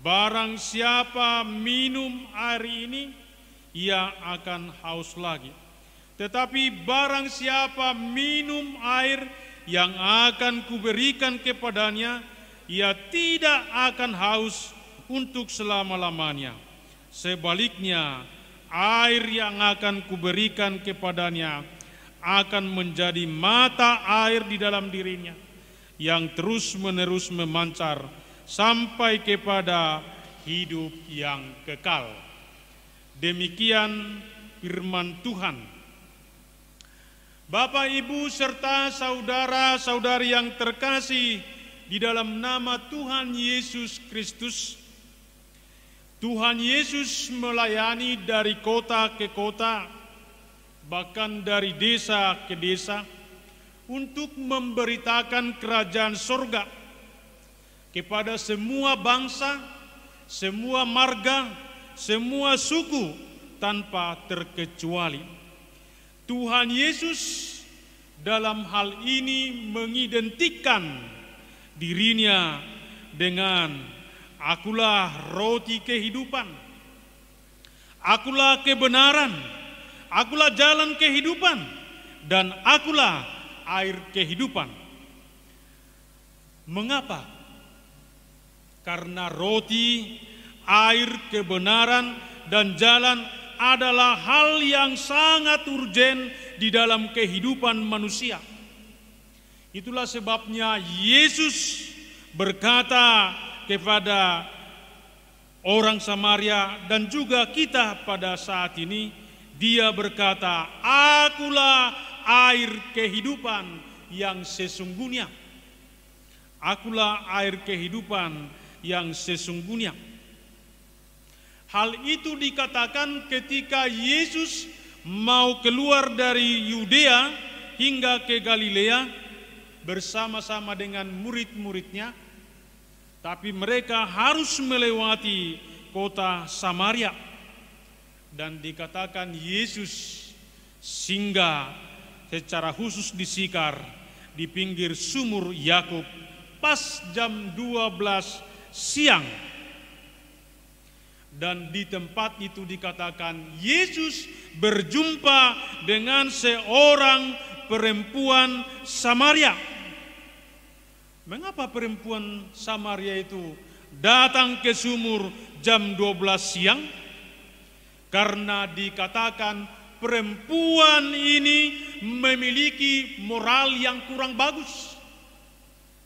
"Barang siapa minum air ini, ia akan haus lagi. Tetapi barang siapa minum air yang akan kuberikan kepadanya, ia tidak akan haus untuk selama-lamanya. Sebaliknya, air yang akan kuberikan kepadanya akan menjadi mata air di dalam dirinya, yang terus-menerus memancar sampai kepada hidup yang kekal." Demikian firman Tuhan. Bapak, Ibu, serta saudara-saudari yang terkasih di dalam nama Tuhan Yesus Kristus, Tuhan Yesus melayani dari kota ke kota, bahkan dari desa ke desa, untuk memberitakan kerajaan surga kepada semua bangsa, semua marga, semua suku tanpa terkecuali. Tuhan Yesus dalam hal ini mengidentikan dirinya dengan, "Akulah roti kehidupan, akulah kebenaran, akulah jalan kehidupan, dan akulah air kehidupan." Mengapa? Karena roti, air, kebenaran, dan jalan adalah hal yang sangat urgen di dalam kehidupan manusia. Itulah sebabnya Yesus berkata kepada orang Samaria dan juga kita pada saat ini, Dia berkata, "Akulah air kehidupan yang sesungguhnya. Akulah air kehidupan yang sesungguhnya." Hal itu dikatakan ketika Yesus mau keluar dari Yudea hingga ke Galilea bersama-sama dengan murid-muridnya, tapi mereka harus melewati kota Samaria. Dan dikatakan Yesus singgah secara khusus di Sikar, di pinggir sumur Yakub, pas jam 12 siang. Dan di tempat itu dikatakan Yesus berjumpa dengan seorang perempuan Samaria. Mengapa perempuan Samaria itu datang ke sumur jam 12 siang? Karena dikatakan perempuan ini memiliki moral yang kurang bagus.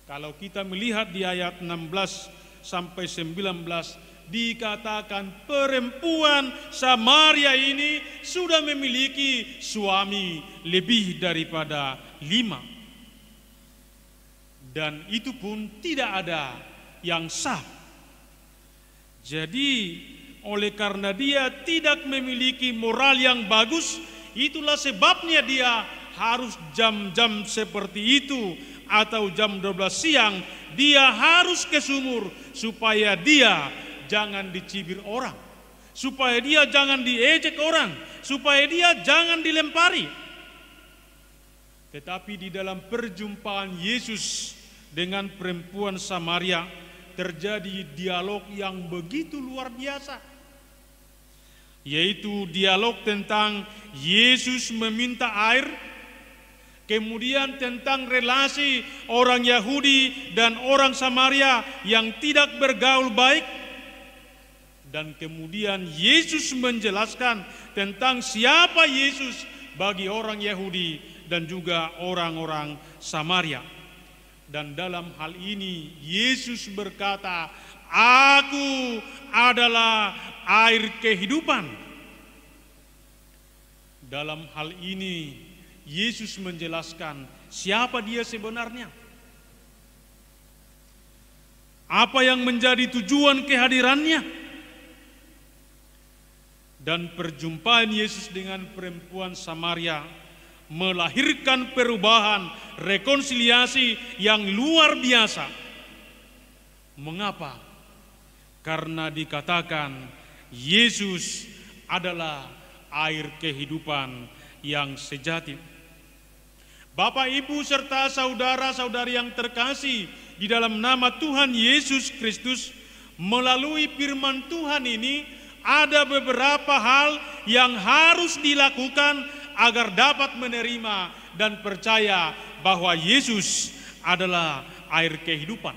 Kalau kita melihat di ayat 16 sampai 19, dikatakan perempuan Samaria ini sudah memiliki suami lebih daripada 5. Dan itu pun tidak ada yang sah. Jadi oleh karena dia tidak memiliki moral yang bagus, itulah sebabnya dia harus jam-jam seperti itu atau jam 12 siang dia harus ke sumur supaya dia jangan dicibir orang, supaya dia jangan diejek orang, supaya dia jangan dilempari. Tetapi di dalam perjumpaan Yesus dengan perempuan Samaria terjadi dialog yang begitu luar biasa, yaitu dialog tentang Yesus meminta air, kemudian tentang relasi orang Yahudi dan orang Samaria yang tidak bergaul baik, dan kemudian Yesus menjelaskan tentang siapa Yesus bagi orang Yahudi dan juga orang-orang Samaria. Dan dalam hal ini Yesus berkata, "Aku adalah air kehidupan." Dalam hal ini Yesus menjelaskan siapa dia sebenarnya. Apa yang menjadi tujuan kehadirannya. Dan perjumpaan Yesus dengan perempuan Samaria melahirkan perubahan, rekonsiliasi yang luar biasa. Mengapa? Karena dikatakan Yesus adalah air kehidupan yang sejati. Bapak, Ibu, serta saudara-saudari yang terkasih di dalam nama Tuhan Yesus Kristus, melalui firman Tuhan ini ada beberapa hal yang harus dilakukan agar dapat menerima dan percaya bahwa Yesus adalah air kehidupan.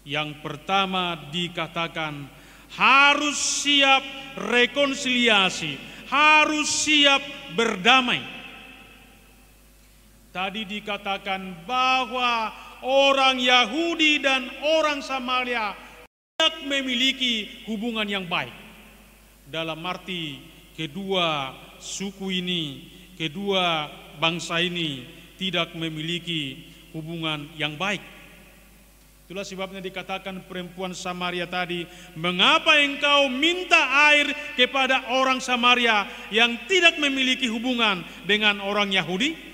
Yang pertama dikatakan harus siap rekonsiliasi, harus siap berdamai. Tadi dikatakan bahwa orang Yahudi dan orang Samaria tidak memiliki hubungan yang baik. Dalam arti kedua suku ini, kedua bangsa ini tidak memiliki hubungan yang baik. Itulah sebabnya dikatakan perempuan Samaria tadi, "Mengapa engkau minta air kepada orang Samaria yang tidak memiliki hubungan dengan orang Yahudi?"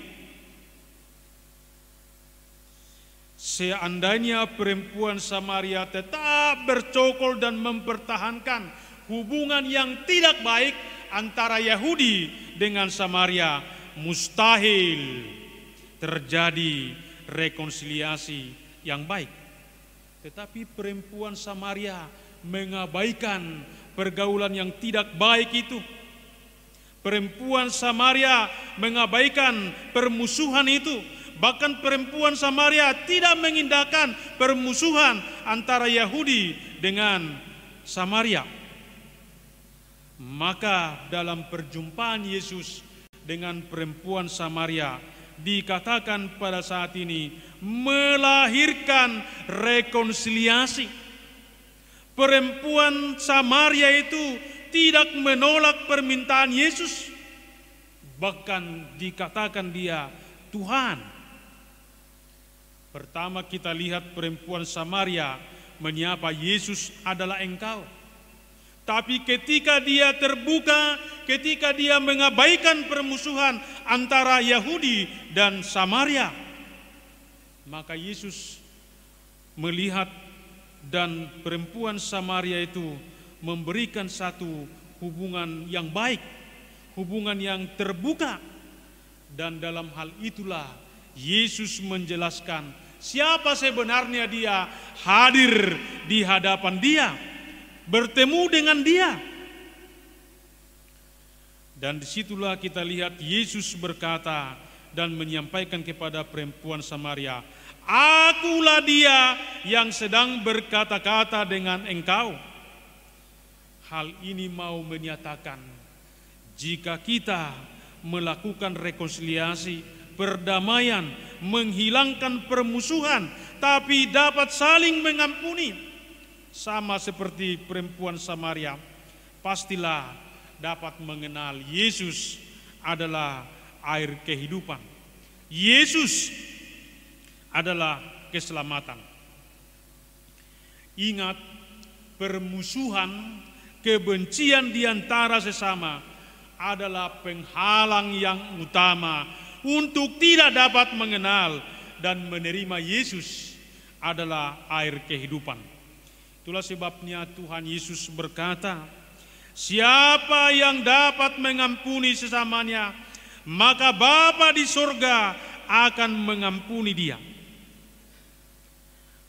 Seandainya perempuan Samaria tetap bercokol dan mempertahankan hubungan yang tidak baik antara Yahudi dengan Samaria, mustahil terjadi rekonsiliasi yang baik. Tetapi perempuan Samaria mengabaikan pergaulan yang tidak baik itu. Perempuan Samaria mengabaikan permusuhan itu. Bahkan perempuan Samaria tidak mengindahkan permusuhan antara Yahudi dengan Samaria. Maka dalam perjumpaan Yesus dengan perempuan Samaria dikatakan pada saat ini melahirkan rekonsiliasi. Perempuan Samaria itu tidak menolak permintaan Yesus, bahkan dikatakan dia Tuhan. Pertama kita lihat perempuan Samaria menyapa Yesus adalah engkau. Tapi ketika dia terbuka, ketika dia mengabaikan permusuhan antara Yahudi dan Samaria, maka Yesus melihat dan perempuan Samaria itu memberikan satu hubungan yang baik, hubungan yang terbuka. Dan dalam hal itulah Yesus menjelaskan siapa sebenarnya dia hadir di hadapan dia, bertemu dengan dia. Dan disitulah kita lihat Yesus berkata dan menyampaikan kepada perempuan Samaria, Akulah dia yang sedang berkata-kata dengan engkau. Hal ini mau menyatakan, jika kita melakukan rekonsiliasi, perdamaian, menghilangkan permusuhan, tapi dapat saling mengampuni, sama seperti perempuan Samaria, pastilah dapat mengenal Yesus adalah air kehidupan. Yesus adalah keselamatan. Ingat, permusuhan, kebencian di antara sesama adalah penghalang yang utama untuk tidak dapat mengenal dan menerima Yesus adalah air kehidupan. Itulah sebabnya Tuhan Yesus berkata, siapa yang dapat mengampuni sesamanya, maka Bapa di sorga akan mengampuni dia.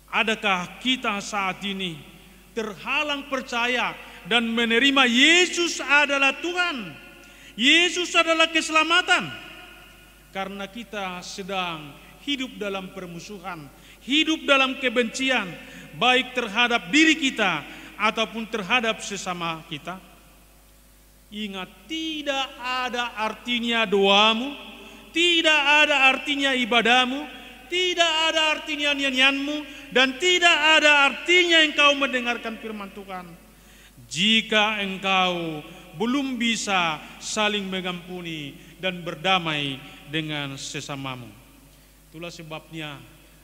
Adakah kita saat ini terhalang percaya dan menerima Yesus adalah Tuhan, Yesus adalah keselamatan, karena kita sedang hidup dalam permusuhan, hidup dalam kebencian, baik terhadap diri kita ataupun terhadap sesama kita? Ingat, tidak ada artinya doamu, tidak ada artinya ibadahmu, tidak ada artinya nyanyianmu, dan tidak ada artinya engkau mendengarkan firman Tuhan jika engkau belum bisa saling mengampuni dan berdamai dengan sesamamu. Itulah sebabnya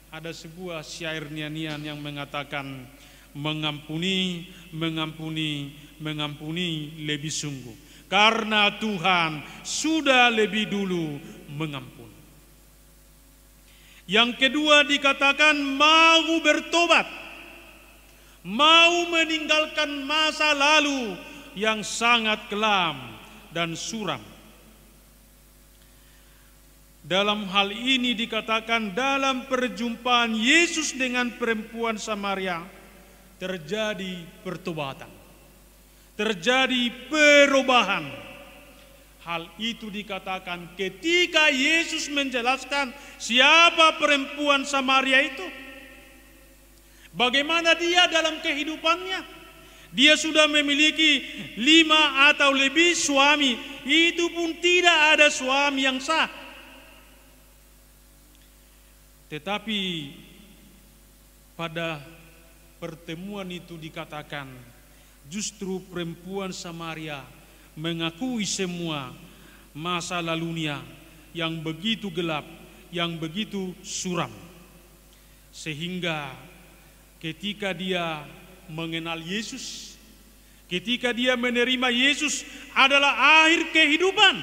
ada sebuah syair nyanyian yang mengatakan, mengampuni, mengampuni, mengampuni lebih sungguh, karena Tuhan sudah lebih dulu mengampuni. Yang kedua dikatakan mau bertobat, mau meninggalkan masa lalu yang sangat kelam dan suram. Dalam hal ini dikatakan dalam perjumpaan Yesus dengan perempuan Samaria terjadi pertobatan, terjadi perubahan. Hal itu dikatakan ketika Yesus menjelaskan siapa perempuan Samaria itu. Bagaimana dia dalam kehidupannya. Dia sudah memiliki 5 atau lebih suami. Itu pun tidak ada suami yang sah. Tetapi pada pertemuan itu dikatakan justru perempuan Samaria mengakui semua masa lalunya yang begitu gelap, yang begitu suram. Sehingga ketika dia mengenal Yesus, ketika dia menerima Yesus adalah akhir kehidupan,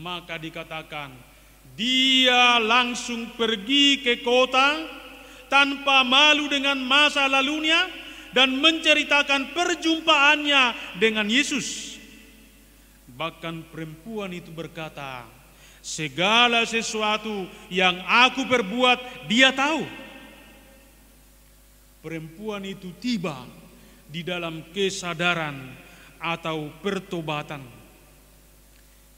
maka dikatakan dia langsung pergi ke kota tanpa malu dengan masa lalunya dan menceritakan perjumpaannya dengan Yesus. Bahkan perempuan itu berkata, segala sesuatu yang aku perbuat dia tahu. Perempuan itu tiba di dalam kesadaran atau pertobatan.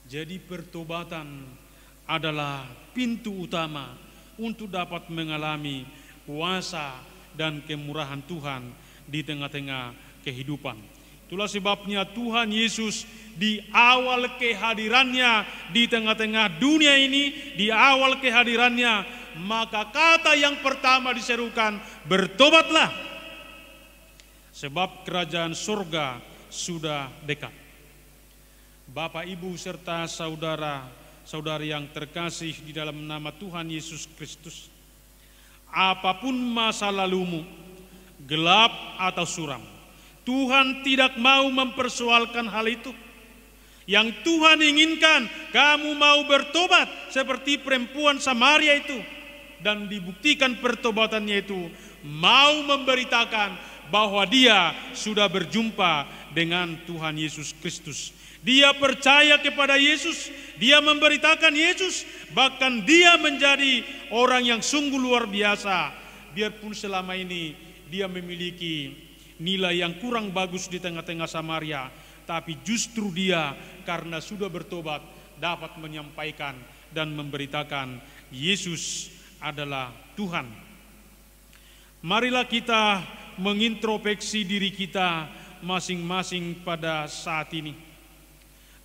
Jadi pertobatan adalah pintu utama untuk dapat mengalami kuasa dan kemurahan Tuhan di tengah-tengah kehidupan. Itulah sebabnya Tuhan Yesus di awal kehadirannya di tengah-tengah dunia ini, di awal kehadirannya, maka kata yang pertama diserukan, bertobatlah, sebab kerajaan surga sudah dekat. Bapak, Ibu, serta saudara-saudari yang terkasih di dalam nama Tuhan Yesus Kristus, apapun masa lalumu, gelap atau suram, Tuhan tidak mau mempersoalkan hal itu. Yang Tuhan inginkan, kamu mau bertobat seperti perempuan Samaria itu, dan dibuktikan pertobatannya itu mau memberitakan bahwa dia sudah berjumpa dengan Tuhan Yesus Kristus. Dia percaya kepada Yesus, dia memberitakan Yesus, bahkan dia menjadi orang yang sungguh luar biasa. Biarpun selama ini dia memiliki nilai yang kurang bagus di tengah-tengah Samaria, tapi justru dia karena sudah bertobat dapat menyampaikan dan memberitakan Yesus adalah Tuhan. Marilah kita mengintrospeksi diri kita masing-masing pada saat ini.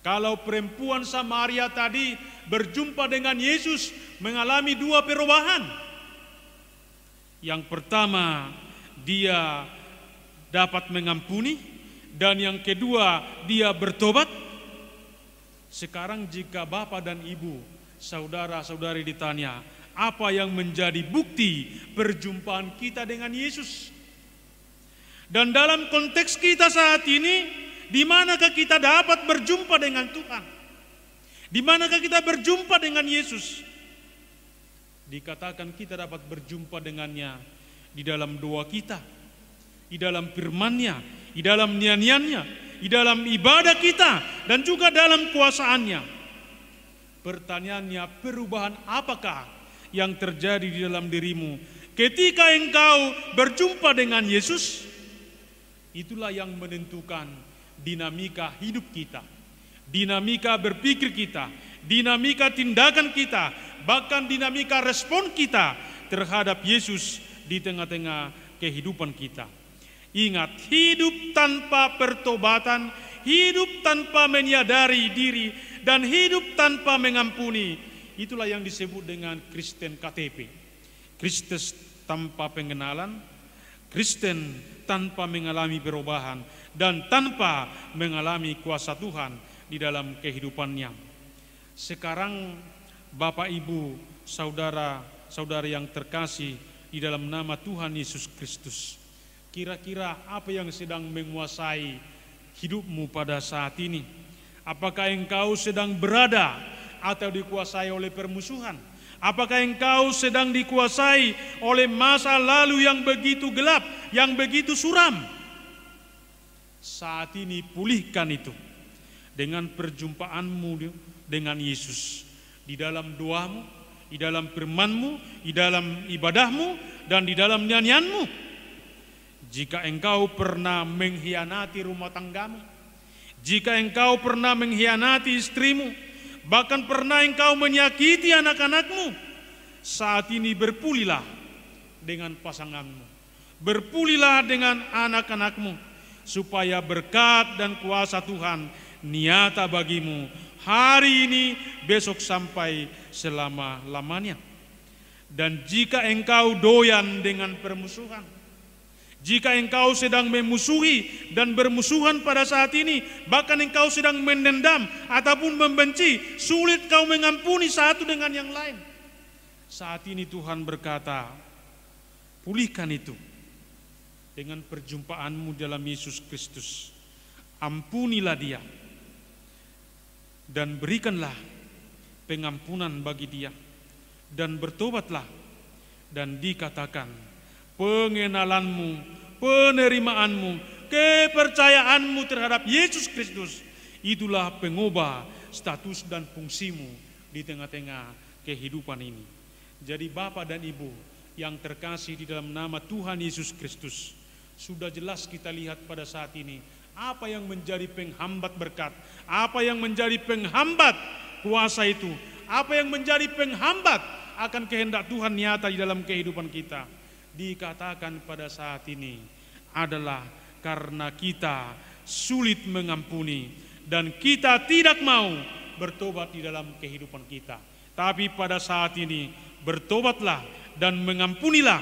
Kalau perempuan Samaria tadi berjumpa dengan Yesus mengalami dua perubahan. Yang pertama, dia dapat mengampuni, dan yang kedua, dia bertobat. Sekarang jika Bapak dan Ibu, saudara-saudari ditanya, apa yang menjadi bukti perjumpaan kita dengan Yesus? Dan dalam konteks kita saat ini, di manakah kita dapat berjumpa dengan Tuhan? Di manakah kita berjumpa dengan Yesus? Dikatakan kita dapat berjumpa dengannya di dalam doa kita, di dalam firman-Nya, di dalam nyanyiannya, di dalam ibadah kita, dan juga dalam kuasaannya. Pertanyaannya, perubahan apakah yang terjadi di dalam dirimu ketika engkau berjumpa dengan Yesus? Itulah yang menentukan dinamika hidup kita, dinamika berpikir kita, dinamika tindakan kita, bahkan dinamika respon kita terhadap Yesus di tengah-tengah kehidupan kita. Ingat, hidup tanpa pertobatan, hidup tanpa menyadari diri, dan hidup tanpa mengampuni, itulah yang disebut dengan Kristen KTP. Kristen tanpa pengenalan, Kristen tanpa mengalami perubahan, dan tanpa mengalami kuasa Tuhan di dalam kehidupannya. Sekarang Bapak, Ibu, saudara-saudara yang terkasih di dalam nama Tuhan Yesus Kristus, kira-kira apa yang sedang menguasai hidupmu pada saat ini? Apakah engkau sedang berada atau dikuasai oleh permusuhan? Apakah engkau sedang dikuasai oleh masa lalu yang begitu gelap, yang begitu suram? Saat ini pulihkan itu dengan perjumpaanmu dengan Yesus. Di dalam doamu, di dalam firman-Mu, di dalam ibadahmu, dan di dalam nyanyianmu. Jika engkau pernah mengkhianati rumah tanggamu, jika engkau pernah mengkhianati istrimu, bahkan pernah engkau menyakiti anak-anakmu, saat ini berpulihlah dengan pasanganmu, berpulihlah dengan anak-anakmu, supaya berkat dan kuasa Tuhan nyata bagimu hari ini, besok, sampai selama-lamanya. Dan jika engkau doyan dengan permusuhan, jika engkau sedang memusuhi dan bermusuhan pada saat ini, bahkan engkau sedang mendendam ataupun membenci, sulit kau mengampuni satu dengan yang lain, saat ini Tuhan berkata, pulihkan itu dengan perjumpaanmu dalam Yesus Kristus. Ampunilah dia dan berikanlah pengampunan bagi dia, dan bertobatlah, dan dikatakan pengenalanmu, penerimaanmu, kepercayaanmu terhadap Yesus Kristus, itulah pengubah status dan fungsimu di tengah-tengah kehidupan ini. Jadi Bapak dan Ibu yang terkasih di dalam nama Tuhan Yesus Kristus, sudah jelas kita lihat pada saat ini apa yang menjadi penghambat berkat, apa yang menjadi penghambat kuasa itu, apa yang menjadi penghambat akan kehendak Tuhan nyata di dalam kehidupan kita. Dikatakan pada saat ini adalah karena kita sulit mengampuni dan kita tidak mau bertobat di dalam kehidupan kita. Tapi pada saat ini bertobatlah dan mengampunilah,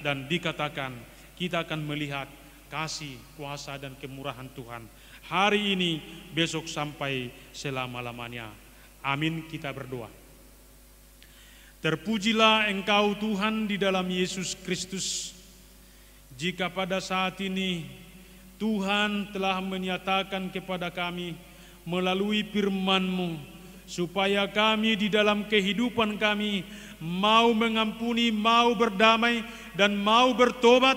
dan dikatakan kita akan melihat kasih, kuasa, dan kemurahan Tuhan hari ini, besok, sampai selama-lamanya. Amin. Kita berdoa. Terpujilah Engkau Tuhan di dalam Yesus Kristus, jika pada saat ini Tuhan telah menyatakan kepada kami melalui firman-Mu, supaya kami di dalam kehidupan kami mau mengampuni, mau berdamai, dan mau bertobat,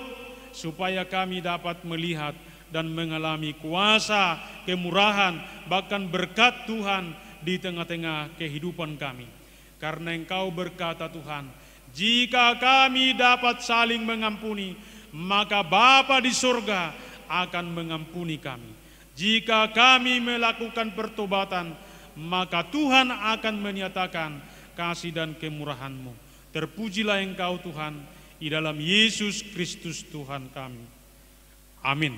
supaya kami dapat melihat dan mengalami kuasa, kemurahan, bahkan berkat Tuhan di tengah-tengah kehidupan kami. Karena Engkau berkata Tuhan, jika kami dapat saling mengampuni, maka Bapa di surga akan mengampuni kami. Jika kami melakukan pertobatan, maka Tuhan akan menyatakan kasih dan kemurahan-Mu. Terpujilah Engkau Tuhan, di dalam Yesus Kristus Tuhan kami. Amin.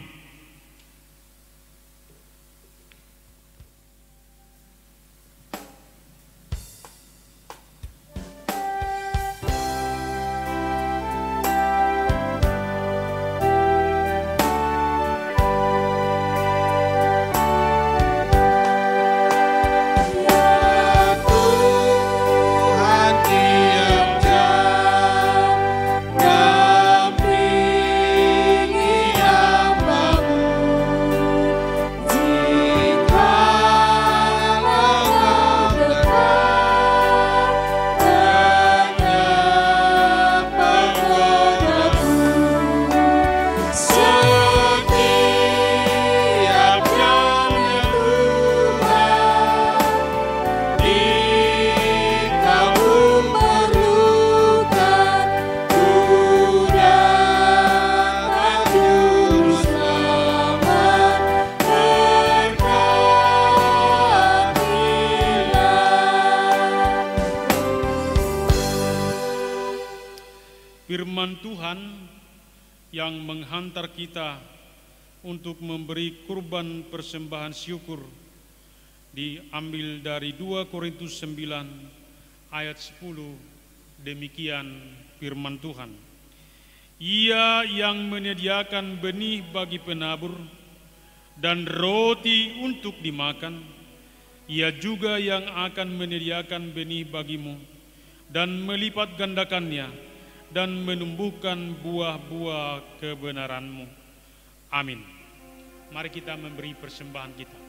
Firman Tuhan yang menghantar kita untuk memberi kurban persembahan syukur diambil dari 2 Korintus 9 ayat 10. Demikian firman Tuhan. Ia yang menyediakan benih bagi penabur dan roti untuk dimakan, ia juga yang akan menyediakan benih bagimu dan melipat gandakannya dan menumbuhkan buah-buah kebenaranmu. Amin. Mari kita memberi persembahan kita.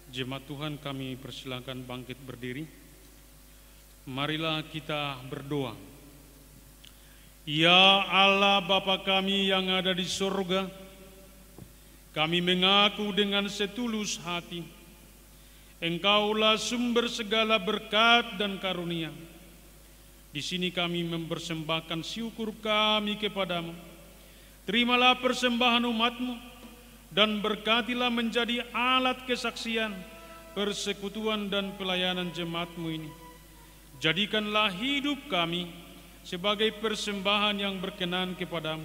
Jemaat Tuhan, kami persilakan bangkit berdiri. Marilah kita berdoa. Ya Allah Bapa kami yang ada di surga, kami mengaku dengan setulus hati, Engkaulah sumber segala berkat dan karunia. Di sini kami mempersembahkan syukur kami kepadamu. Terimalah persembahan umat-Mu, dan berkatilah menjadi alat kesaksian, persekutuan dan pelayanan jemaat-Mu ini. Jadikanlah hidup kami sebagai persembahan yang berkenan kepadamu,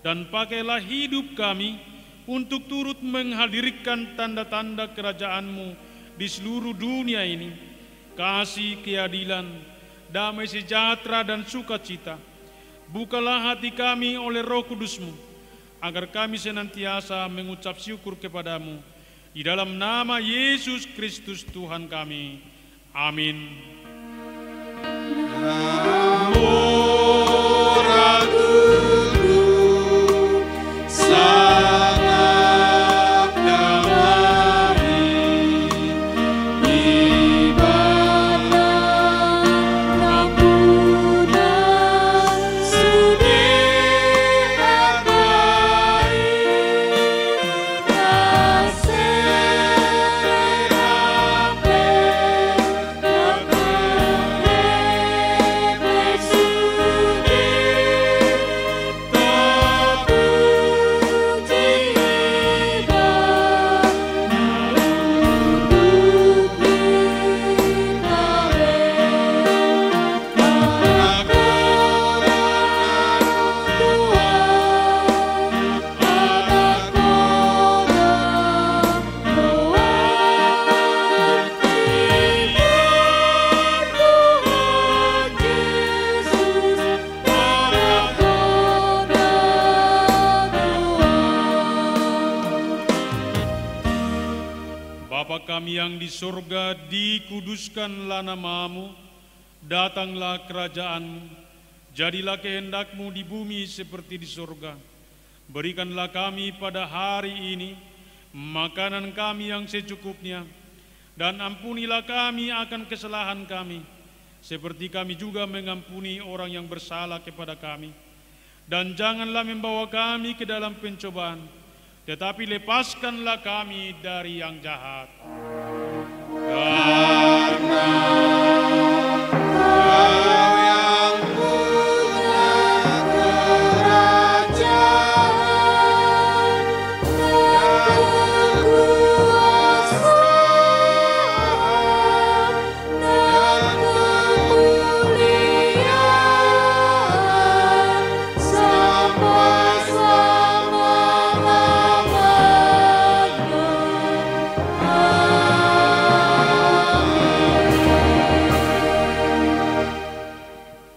dan pakailah hidup kami untuk turut menghadirkan tanda-tanda kerajaan-Mu di seluruh dunia ini. Kasih, keadilan, damai sejahtera dan sukacita. Bukalah hati kami oleh Roh Kudus-Mu, agar kami senantiasa mengucap syukur kepadamu. Di dalam nama Yesus Kristus Tuhan kami. Amin. Bapa kami yang di surga, dikuduskanlah nama-Mu, datanglah kerajaan-Mu, jadilah kehendak-Mu di bumi seperti di surga. Berikanlah kami pada hari ini makanan kami yang secukupnya, dan ampunilah kami akan kesalahan kami, seperti kami juga mengampuni orang yang bersalah kepada kami. dan janganlah membawa kami ke dalam pencobaan, tetapi lepaskanlah kami dari yang jahat. Karena Kau yang punya kerajaan dan kekuasaan dan kemuliaan sampai selama-lamanya.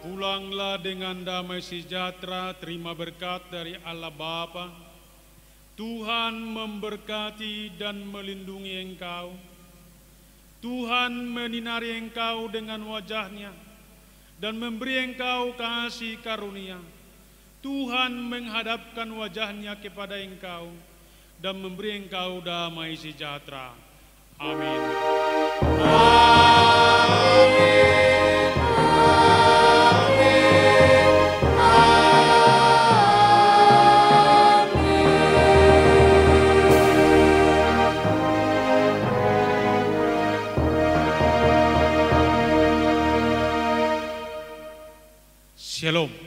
Pulanglah dengan damai sejahtera, terima berkat dari Allah Bapa. Tuhan memberkati dan melindungi engkau. Tuhan menyinari engkau dengan wajah-Nya dan memberi engkau kasih karunia. Tuhan menghadapkan wajah-Nya kepada engkau dan memberi engkau damai sejahtera. Amin. Shalom.